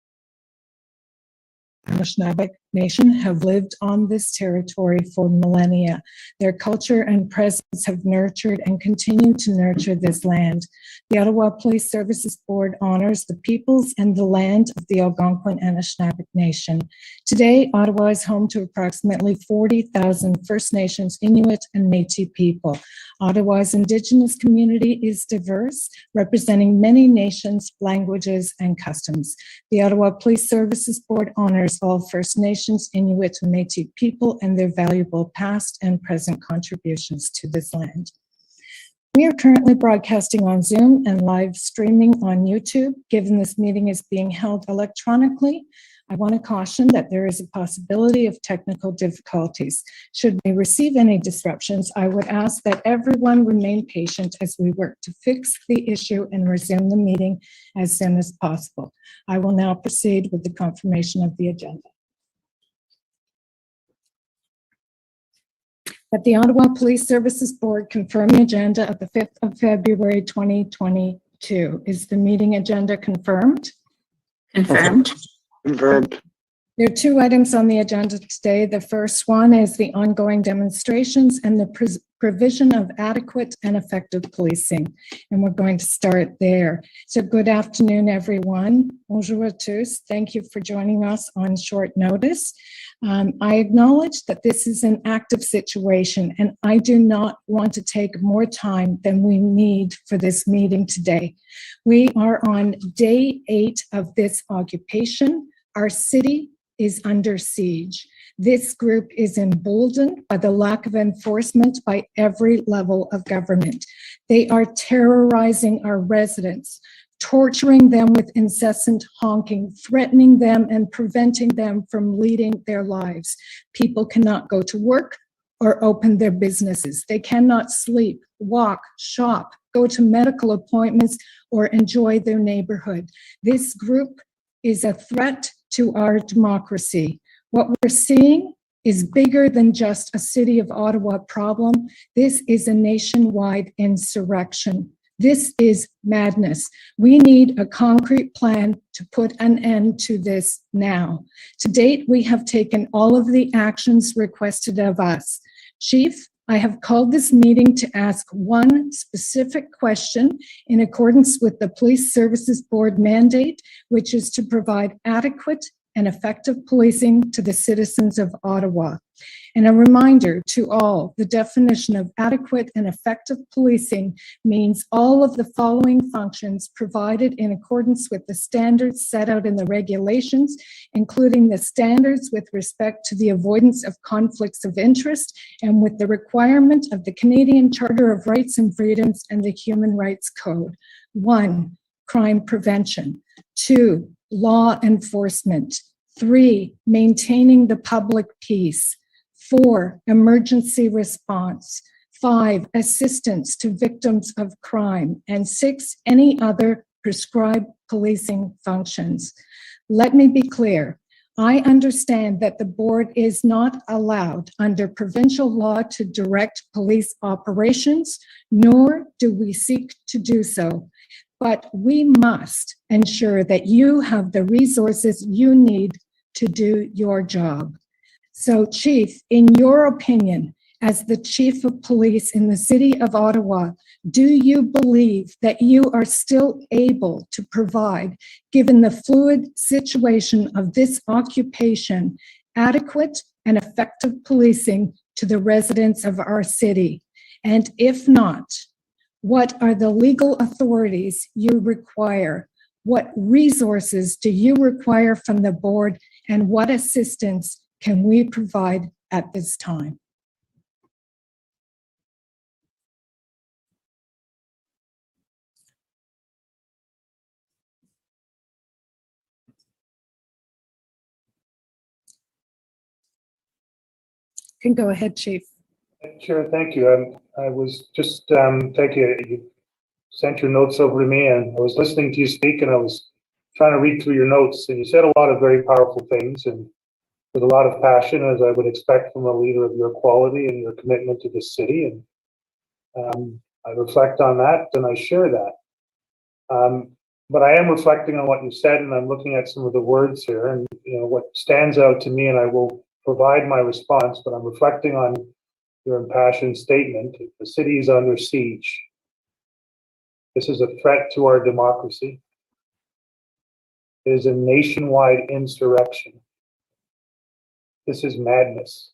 Speaker 9: Anishinaabe Nation have lived on this territory for millennia. Their culture and presence have nurtured and continue to nurture this land. The Ottawa Police Services Board honors the peoples and the land of the Algonquin Anishinaabe Nation. Today, Ottawa is home to approximately 40,000 First Nations, Inuit, and Métis people. Ottawa's Indigenous community is diverse, representing many nations, languages, and customs. The Ottawa Police Services Board honors all First Nations, Inuit, and Métis people and their valuable past and present contributions to this land. We are currently broadcasting on Zoom and live streaming on YouTube. Given this meeting is being held electronically, I want to caution that there is a possibility of technical difficulties. Should we receive any disruptions, I would ask that everyone remain patient as we work to fix the issue and resume the meeting as soon as possible. I will now proceed with the confirmation of the agenda. That the Ottawa Police Services Board confirm the agenda of the 5th of February 2022. Is the meeting agenda confirmed?
Speaker 10: Confirmed. Confirmed.
Speaker 9: There are two items on the agenda today. The first one is the ongoing demonstrations and the provision of adequate and effective policing. And we're going to start there. So good afternoon, everyone. Bonjour à tous. Thank you for joining us on short notice. I acknowledge that this is an active situation, and I do not want to take more time than we need for this meeting today. We are on day 8 of this occupation. Our city is under siege. This group is emboldened by the lack of enforcement by every level of government. They are terrorizing our residents, torturing them with incessant honking, threatening them and preventing them from leading their lives. People cannot go to work or open their businesses. They cannot sleep, walk, shop, go to medical appointments, or enjoy their neighborhood. This group is a threat to our democracy. What we're seeing is bigger than just a City of Ottawa problem. This is a nationwide insurrection. This is madness. We need a concrete plan to put an end to this now. To date, we have taken all of the actions requested of us. Chief, I have called this meeting to ask one specific question in accordance with the Police Services Board mandate, which is to provide adequate and effective policing to the citizens of Ottawa. And a reminder to all, the definition of adequate and effective policing means all of the following functions provided in accordance with the standards set out in the regulations, including the standards with respect to the avoidance of conflicts of interest and with the requirement of the Canadian Charter of Rights and Freedoms and the Human Rights Code. 1, crime prevention. 2, law enforcement. 3, maintaining the public peace. 4, emergency response. 5, assistance to victims of crime. And 6, any other prescribed policing functions. Let me be clear. I understand that the board is not allowed under provincial law to direct police operations, nor do we seek to do so. But we must ensure that you have the resources you need to do your job. So, Chief, in your opinion, as the Chief of Police in the City of Ottawa, do you believe that you are still able to provide, given the fluid situation of this occupation, adequate and effective policing to the residents of our city? And if not, what are the legal authorities you require? What resources do you require from the board, and what assistance can we provide at this time? You can go ahead, Chief.
Speaker 11: Sure, thank you. I was just, thank you. You sent your notes over to me, and I was listening to you speak, and I was trying to read through your notes, and you said a lot of very powerful things, and with a lot of passion, as I would expect from a leader of your quality and your commitment to the city. And I reflect on that, and I share that. But I am reflecting on what you said, and I'm looking at some of the words here, and what stands out to me, and I will provide my response, but I'm reflecting on your impassioned statement. The city is under siege. This is a threat to our democracy. It is a nationwide insurrection. This is madness.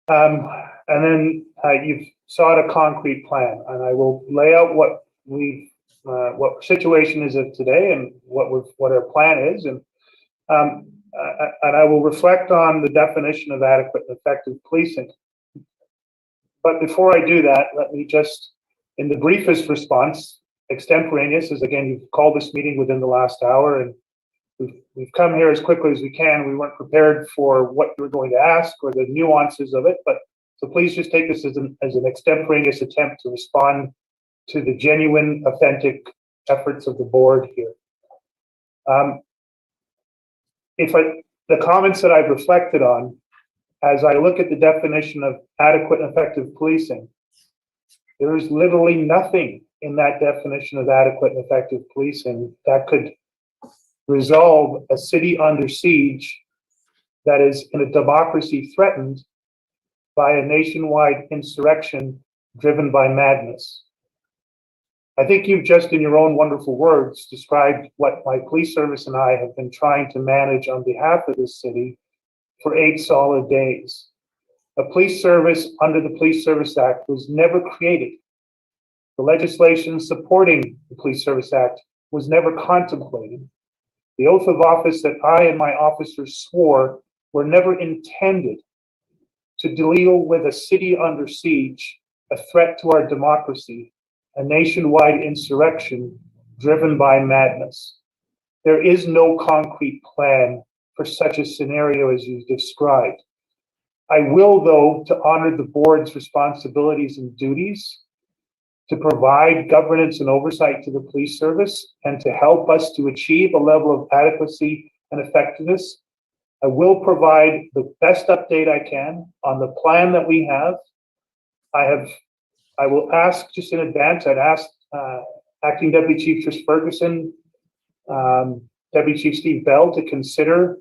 Speaker 11: And then you've sought a concrete plan, and I will lay out what situation is it today, and what our plan is, and I will reflect on the definition of adequate and effective policing. But before I do that, let me just, in the briefest response, extemporaneous, as again, you've called this meeting within the last hour, and we've come here as quickly as we can. We weren't prepared for what you were going to ask or the nuances of it, so please just take this as an extemporaneous attempt to respond to the genuine, authentic efforts of the board here. The comments that I've reflected on, as I look at the definition of adequate and effective policing, there is literally nothing in that definition of adequate and effective policing that could resolve a city under siege that is in a democracy threatened by a nationwide insurrection driven by madness. I think you've just, in your own wonderful words, described what my police service and I have been trying to manage on behalf of this city for 8 solid days. A police service under the Police Service Act was never created. The legislation supporting the Police Service Act was never contemplated. The oath of office that I and my officers swore were never intended to deal with a city under siege, a threat to our democracy, a nationwide insurrection driven by madness. There is no concrete plan for such a scenario as you described. I will, though, to honor the board's responsibilities and duties, to provide governance and oversight to the police service, and to help us to achieve a level of adequacy and effectiveness, I will provide the best update I can on the plan that we have. I will ask just in advance, I'd ask Acting Deputy Chief Trish Ferguson, Deputy Chief Steve Bell to consider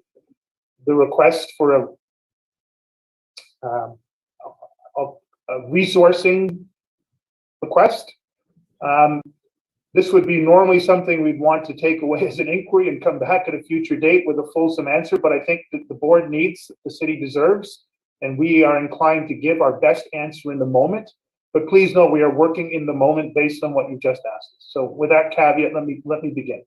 Speaker 11: the request for a resourcing request. This would be normally something we'd want to take away as an inquiry and come back at a future date with a fulsome answer, but I think that the board needs, the city deserves, and we are inclined to give our best answer in the moment. But please know we are working in the moment based on what you just asked us. So with that caveat, let me begin.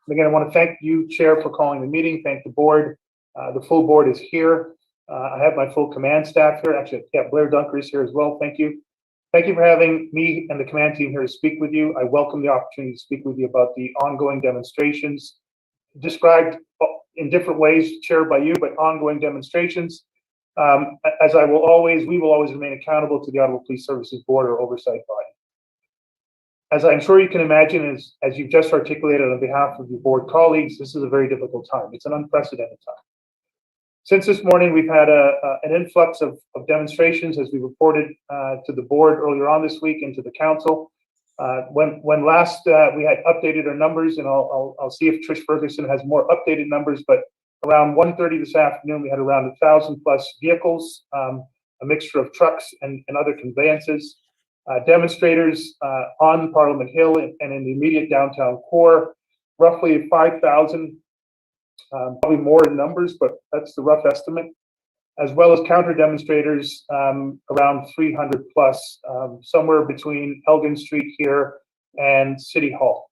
Speaker 11: Again, I want to thank you, Chair, for calling the meeting. Thank the board. The full board is here. I have my full command staff here. Actually, yeah, Blair Dunker is here as well. Thank you. Thank you for having me and the command team here to speak with you. I welcome the opportunity to speak with you about the ongoing demonstrations described in different ways, chaired by you, but ongoing demonstrations. As we will always remain accountable to the Ottawa Police Services Board or oversight body. As I'm sure you can imagine, as you've just articulated on behalf of your board colleagues, this is a very difficult time. It's an unprecedented time. Since this morning, we've had an influx of demonstrations, as we reported to the board earlier on this week and to the council. When last we had updated our numbers, and I'll see if Trish Ferguson has more updated numbers, but around 1:30 this afternoon, we had around 1,000 plus vehicles, a mixture of trucks and other conveyances. Demonstrators on Parliament Hill and in the immediate downtown core, roughly 5,000, probably more in numbers, but that's the rough estimate, as well as counter demonstrators around 300 plus, somewhere between Elgin Street here and City Hall.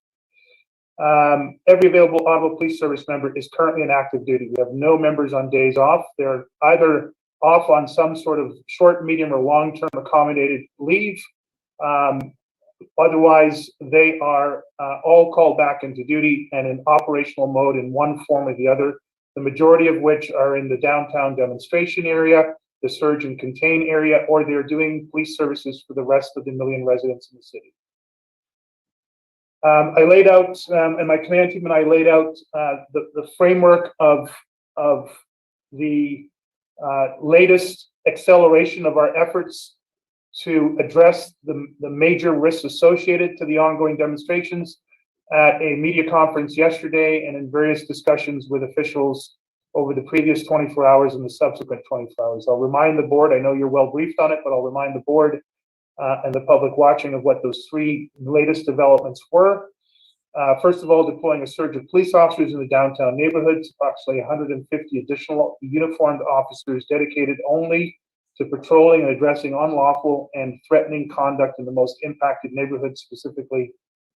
Speaker 11: Every available Ottawa Police Service member is currently in active duty. We have no members on days off. They're either off on some sort of short, medium, or long-term accommodated leave. Otherwise, they are all called back into duty and in operational mode in one form or the other, the majority of which are in the downtown demonstration area, the surge and contain area, or they're doing police services for the rest of the million residents in the city. I laid out, and my command team and I laid out the framework of the latest acceleration of our efforts to address the major risks associated to the ongoing demonstrations at a media conference yesterday and in various discussions with officials over the previous 24 hours and the subsequent 24 hours. I'll remind the board, I know you're well briefed on it, but I'll remind the board and the public watching of what those three latest developments were. First of all, deploying a surge of police officers in the downtown neighborhoods, approximately 150 additional uniformed officers dedicated only to patrolling and addressing unlawful and threatening conduct in the most impacted neighborhoods, specifically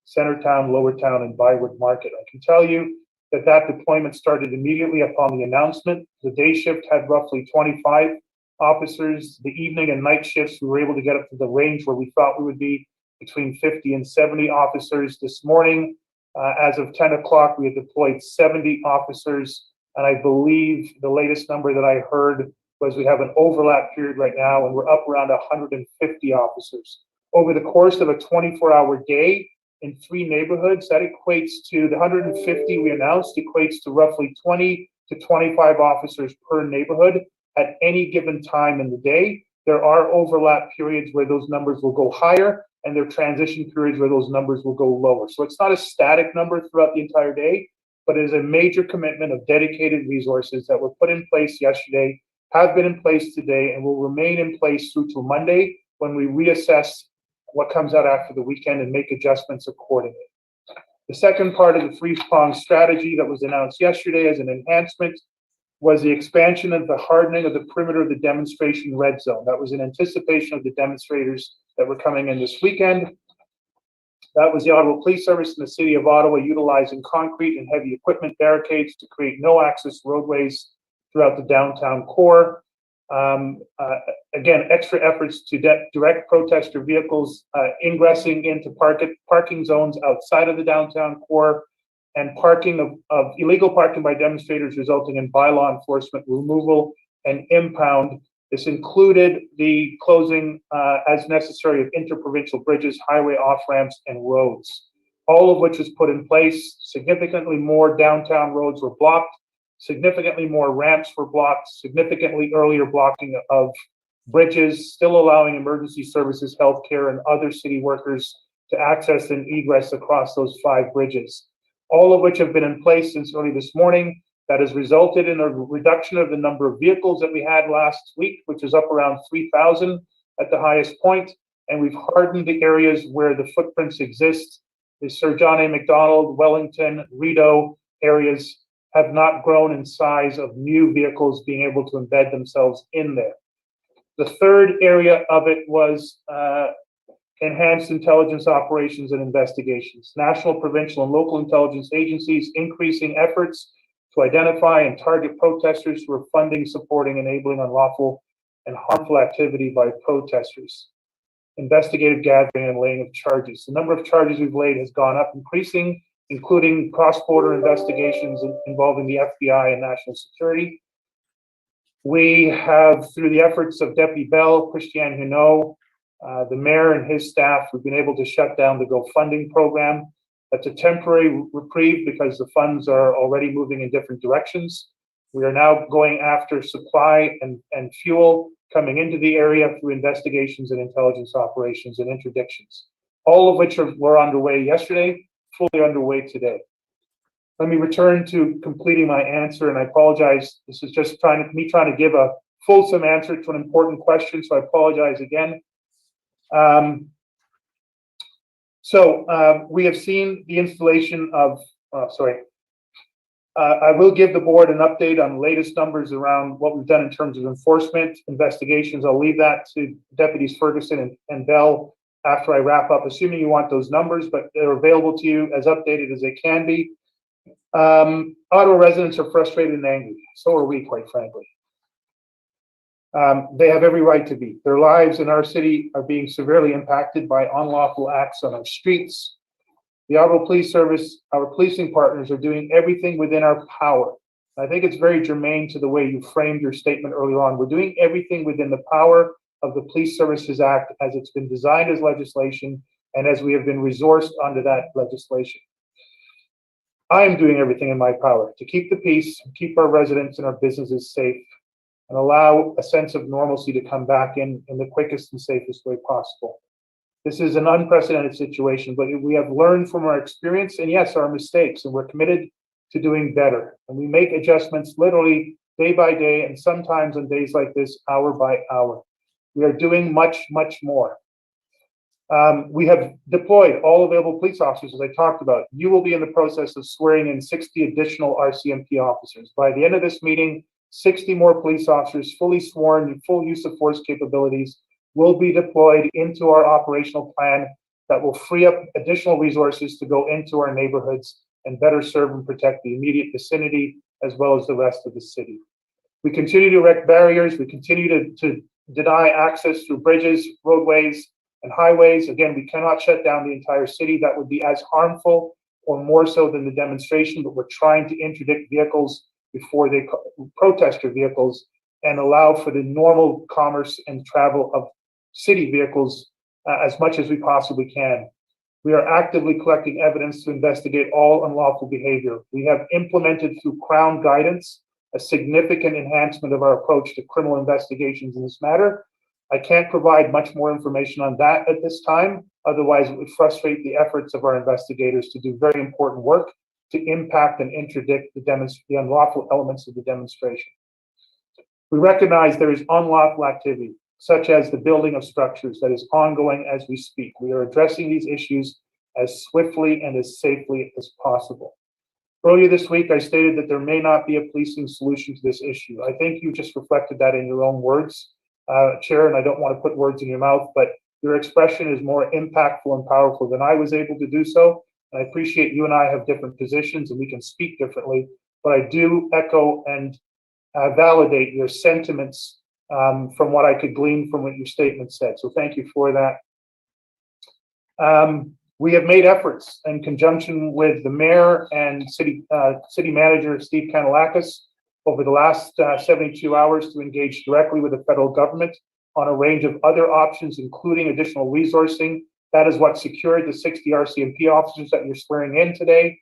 Speaker 11: Centertown, Lowertown, and Bywood Market. I can tell you that deployment started immediately upon the announcement. The day shift had roughly 25 officers. The evening and night shifts, we were able to get up to the range where we thought we would be between 50 and 70 officers. This morning, as of 10 o'clock, we had deployed 70 officers, and I believe the latest number that I heard was we have an overlap period right now, and we're up around 150 officers. Over the course of a 24-hour day in 3 neighborhoods, that equates to the 150 we announced, equates to roughly 20 to 25 officers per neighborhood at any given time in the day. There are overlap periods where those numbers will go higher, and there are transition periods where those numbers will go lower. So it's not a static number throughout the entire day, but it is a major commitment of dedicated resources that were put in place yesterday, have been in place today, and will remain in place through to Monday when we reassess what comes out after the weekend and make adjustments accordingly. The second part of the 3-pronged strategy that was announced yesterday as an enhancement was the expansion of the hardening of the perimeter of the demonstration red zone. That was in anticipation of the demonstrators that were coming in this weekend. That was the Ottawa Police Service and the City of Ottawa utilizing concrete and heavy equipment barricades to create no-access roadways throughout the downtown core. Again, extra efforts to direct protester vehicles ingressing into parking zones outside of the downtown core, and parking of illegal parking by demonstrators resulting in bylaw enforcement removal and impound. This included the closing as necessary of interprovincial bridges, highway off-ramps, and roads, all of which was put in place. Significantly more downtown roads were blocked, significantly more ramps were blocked, significantly earlier blocking of bridges, still allowing emergency services, healthcare, and other city workers to access and egress across those 5 bridges, all of which have been in place since early this morning. That has resulted in a reduction of the number of vehicles that we had last week, which is up around 3,000 at the highest point. and we've hardened the areas where the footprints exist. The Sir John A. Macdonald, Wellington, Rideau areas have not grown in size of new vehicles being able to embed themselves in there. The third area of it was enhanced intelligence operations and investigations. National, provincial, and local intelligence agencies increasing efforts to identify and target protesters who are funding, supporting, enabling unlawful and harmful activity by protesters. Investigative gathering and laying of charges. The number of charges we've laid has gone up, increasing, including cross-border investigations involving the FBI and national security. We have, through the efforts of Deputy Bell, Christiane Huneau, the mayor and his staff, we've been able to shut down the GoFunding program. That's a temporary reprieve because the funds are already moving in different directions. We are now going after supply and fuel coming into the area through investigations and intelligence operations and interdictions, all of which were underway yesterday, fully underway today. Let me return to completing my answer, and I apologize. This is just me trying to give a fulsome answer to an important question, so I apologize again. We have seen the installation of, I will give the board an update on the latest numbers around what we've done in terms of enforcement investigations. I'll leave that to Deputies Ferguson and Bell after I wrap up, assuming you want those numbers, but they're available to you as updated as they can be. Ottawa residents are frustrated and angry. So are we, quite frankly. They have every right to be. Their lives in our city are being severely impacted by unlawful acts on our streets. The Ottawa Police Service, our policing partners, are doing everything within our power. I think it's very germane to the way you framed your statement earlier on. We're doing everything within the power of the Police Services Act as it's been designed as legislation and as we have been resourced under that legislation. I am doing everything in my power to keep the peace, keep our residents and our businesses safe, and allow a sense of normalcy to come back in the quickest and safest way possible. This is an unprecedented situation, but we have learned from our experience and yes, our mistakes, and we're committed to doing better. And we make adjustments literally day by day, and sometimes on days like this, hour by hour. We are doing much, much more. We have deployed all available police officers, as I talked about. You will be in the process of swearing in 60 additional RCMP officers. By the end of this meeting, 60 more police officers, fully sworn and full use of force capabilities, will be deployed into our operational plan that will free up additional resources to go into our neighborhoods and better serve and protect the immediate vicinity as well as the rest of the city. We continue to erect barriers. We continue to deny access through bridges, roadways, and highways. Again, we cannot shut down the entire city. That would be as harmful or more so than the demonstration, but we're trying to interdict vehicles before they protester vehicles and allow for the normal commerce and travel of city vehicles as much as we possibly can. We are actively collecting evidence to investigate all unlawful behavior. We have implemented through Crown guidance a significant enhancement of our approach to criminal investigations in this matter. I can't provide much more information on that at this time. Otherwise, it would frustrate the efforts of our investigators to do very important work to impact and interdict the unlawful elements of the demonstration. We recognize there is unlawful activity, such as the building of structures, that is ongoing as we speak. We are addressing these issues as swiftly and as safely as possible. Earlier this week, I stated that there may not be a policing solution to this issue. I think you just reflected that in your own words, Chair, and I don't want to put words in your mouth, but your expression is more impactful and powerful than I was able to do so. And I appreciate you and I have different positions and we can speak differently, but I do echo and validate your sentiments from what I could glean from what your statement said. So thank you for that. We have made efforts in conjunction with the mayor and city manager, Steve Kanellakis, over the last 72 hours to engage directly with the federal government on a range of other options, including additional resourcing. That is what secured the 60 RCMP officers that you're swearing in today.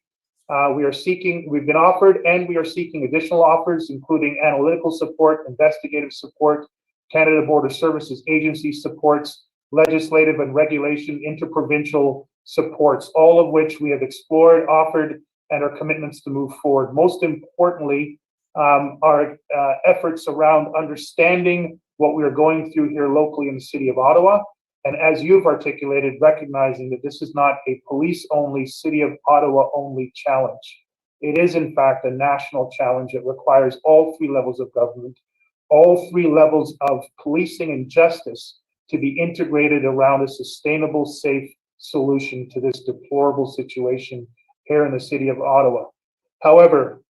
Speaker 11: We've been offered and we are seeking additional offers, including analytical support, investigative support, Canada Border Services agency supports, legislative and regulation interprovincial supports, all of which we have explored, offered, and our commitments to move forward. Most importantly, our efforts around understanding what we are going through here locally in the city of Ottawa And as you've articulated, recognizing that this is not a police-only, City of Ottawa-only challenge. It is, in fact, a national challenge that requires all three levels of government, all three levels of policing and justice to be integrated around a sustainable, safe solution to this deplorable situation here in the City of Ottawa. However,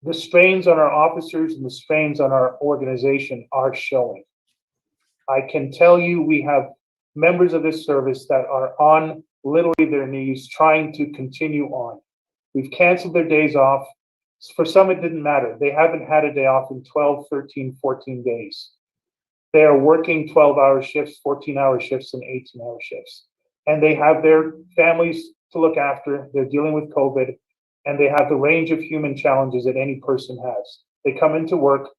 Speaker 11: the strains on our officers and the strains on our organization are showing. I can tell you we have members of this service that are on literally their knees trying to continue on. We've canceled their days off. For some, it didn't matter. They haven't had a day off in 12, 13, 14 days. They are working 12-hour shifts, 14-hour shifts, and 18-hour shifts. And they have their families to look after. They're dealing with COVID, and they have the range of human challenges that any person has. They come into work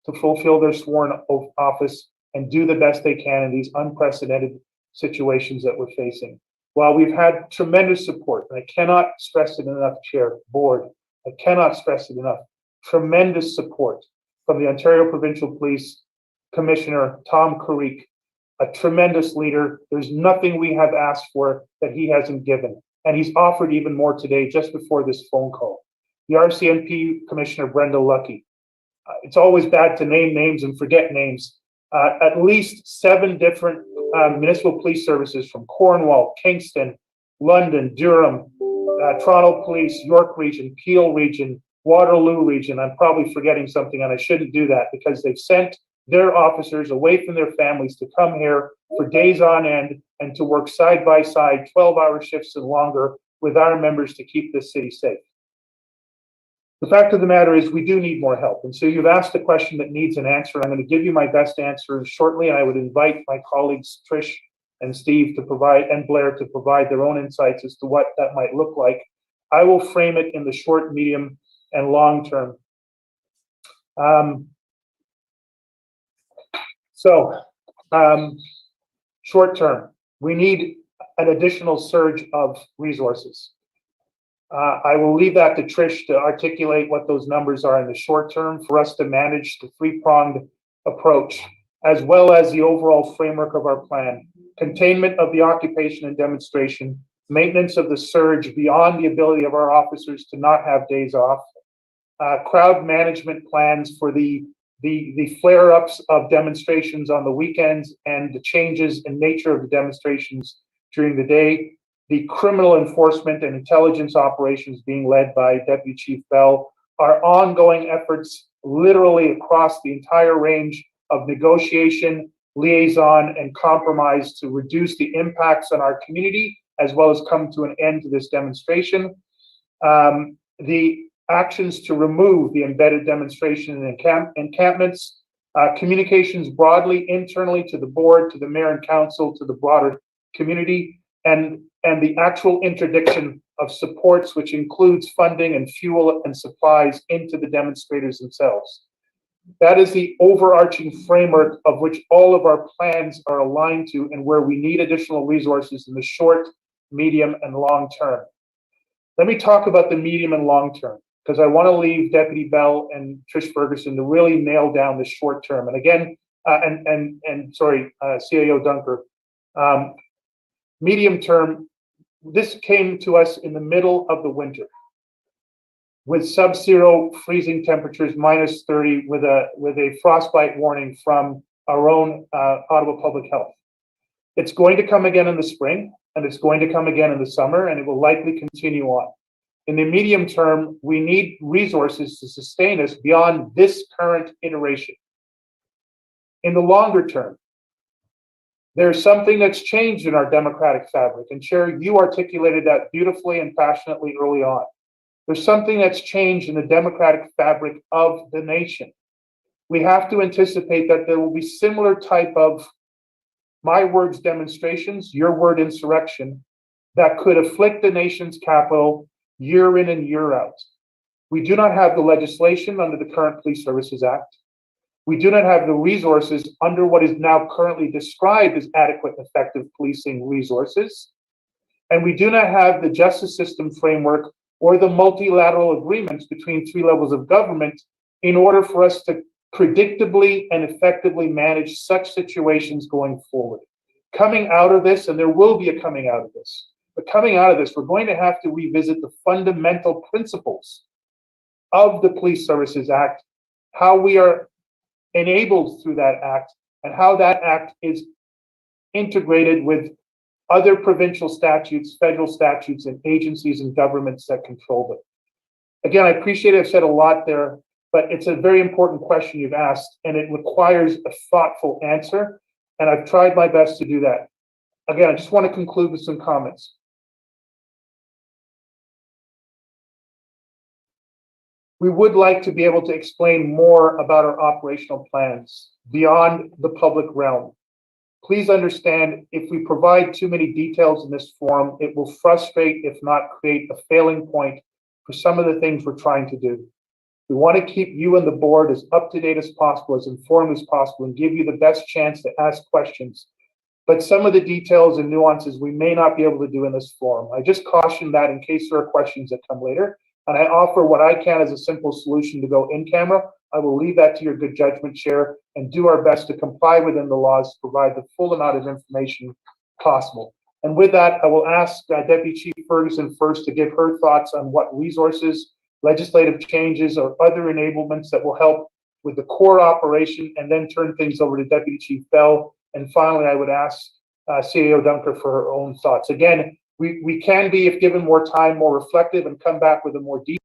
Speaker 11: to fulfill their sworn office and do the best they can in these unprecedented situations that we're facing. While we've had tremendous support, and I cannot stress it enough, Chair, Board, I cannot stress it enough, tremendous support from the Ontario Provincial Police Commissioner, Tom Carrick, a tremendous leader. There's nothing we have asked for that he hasn't given. And he's offered even more today, just before this phone call. The RCMP Commissioner, Brenda Lucky. It's always bad to name names and forget names. At least 7 different municipal police services from Cornwall, Kingston, London, Durham, Toronto Police, York Region, Peel Region, Waterloo Region. I'm probably forgetting something, and I shouldn't do that, because they've sent their officers away from their families to come here for days on end and to work side by side, 12-hour shifts and longer with our members to keep this city safe. The fact of the matter is we do need more help. And so you've asked a question that needs an answer. I'm going to give you my best answer shortly, and I would invite my colleagues Trish and Steve to provide, and Blair, to provide their own insights as to what that might look like. I will frame it in the short, medium, and long term. Short term, we need an additional surge of resources. I will leave that to Trish to articulate what those numbers are in the short term for us to manage the three-pronged approach, as well as the overall framework of our plan. Containment of the occupation and demonstration, maintenance of the surge beyond the ability of our officers to not have days off, crowd management plans for the flare-ups of demonstrations on the weekends and the changes in nature of the demonstrations during the day, the criminal enforcement and intelligence operations being led by Deputy Chief Bell, our ongoing efforts literally across the entire range of negotiation, liaison, and compromise to reduce the impacts on our community, as well as come to an end to this demonstration. The actions to remove the embedded demonstration and encampments, communications broadly, internally to the board, to the mayor and council, to the broader community, and the actual interdiction of supports, which includes funding and fuel and supplies into the demonstrators themselves. That is the overarching framework of which all of our plans are aligned to, and where we need additional resources in the short, medium, and long term. Let me talk about the medium and long term, because I want to leave Deputy Bell and Trish Ferguson to really nail down the short term. And again, CAO Dunker, medium term, this came to us in the middle of the winter with sub-zero freezing temperatures, -30, with a frostbite warning from our own Ottawa Public Health. It's going to come again in the spring, and it's going to come again in the summer, and it will likely continue on. In the medium term, we need resources to sustain us beyond this current iteration. In the longer term, there's something that's changed in our democratic fabric, and Chair, you articulated that beautifully and passionately early on. There's something that's changed in the democratic fabric of the nation. We have to anticipate that there will be similar type of, my words, demonstrations, your word, insurrection, that could afflict the nation's capital year in and year out. We do not have the legislation under the current Police Services Act. We do not have the resources under what is now currently described as adequate and effective policing resources. And we do not have the justice system framework or the multilateral agreements between three levels of government in order for us to predictably and effectively manage such situations going forward. Coming out of this, and there will be a coming out of this, but coming out of this, we're going to have to revisit the fundamental principles of the Police Services Act, how we are enabled through that act, and how that act is integrated with other provincial statutes, federal statutes, and agencies and governments that control them. Again, I appreciate I've said a lot there, but it's a very important question you've asked, and it requires a thoughtful answer, and I've tried my best to do that. Again, I just want to conclude with some comments. We would like to be able to explain more about our operational plans beyond the public realm. Please understand, if we provide too many details in this forum, it will frustrate, if not create a failing point for some of the things we're trying to do. We want to keep you and the board as up to date as possible, as informed as possible, and give you the best chance to ask questions. But some of the details and nuances we may not be able to do in this forum. I just caution that in case there are questions that come later. And I offer what I can as a simple solution to go in camera. I will leave that to your good judgment, Chair, and do our best to comply within the laws to provide the full amount of information possible. And with that, I will ask Deputy Chief Ferguson first to give her thoughts on what resources, legislative changes, or other enablements that will help with the core operation, and then turn things over to Deputy Chief Bell. And finally, I would ask CAO Dunker for her own thoughts. Again, we can be, if given more time, more reflective and come back with a more detailed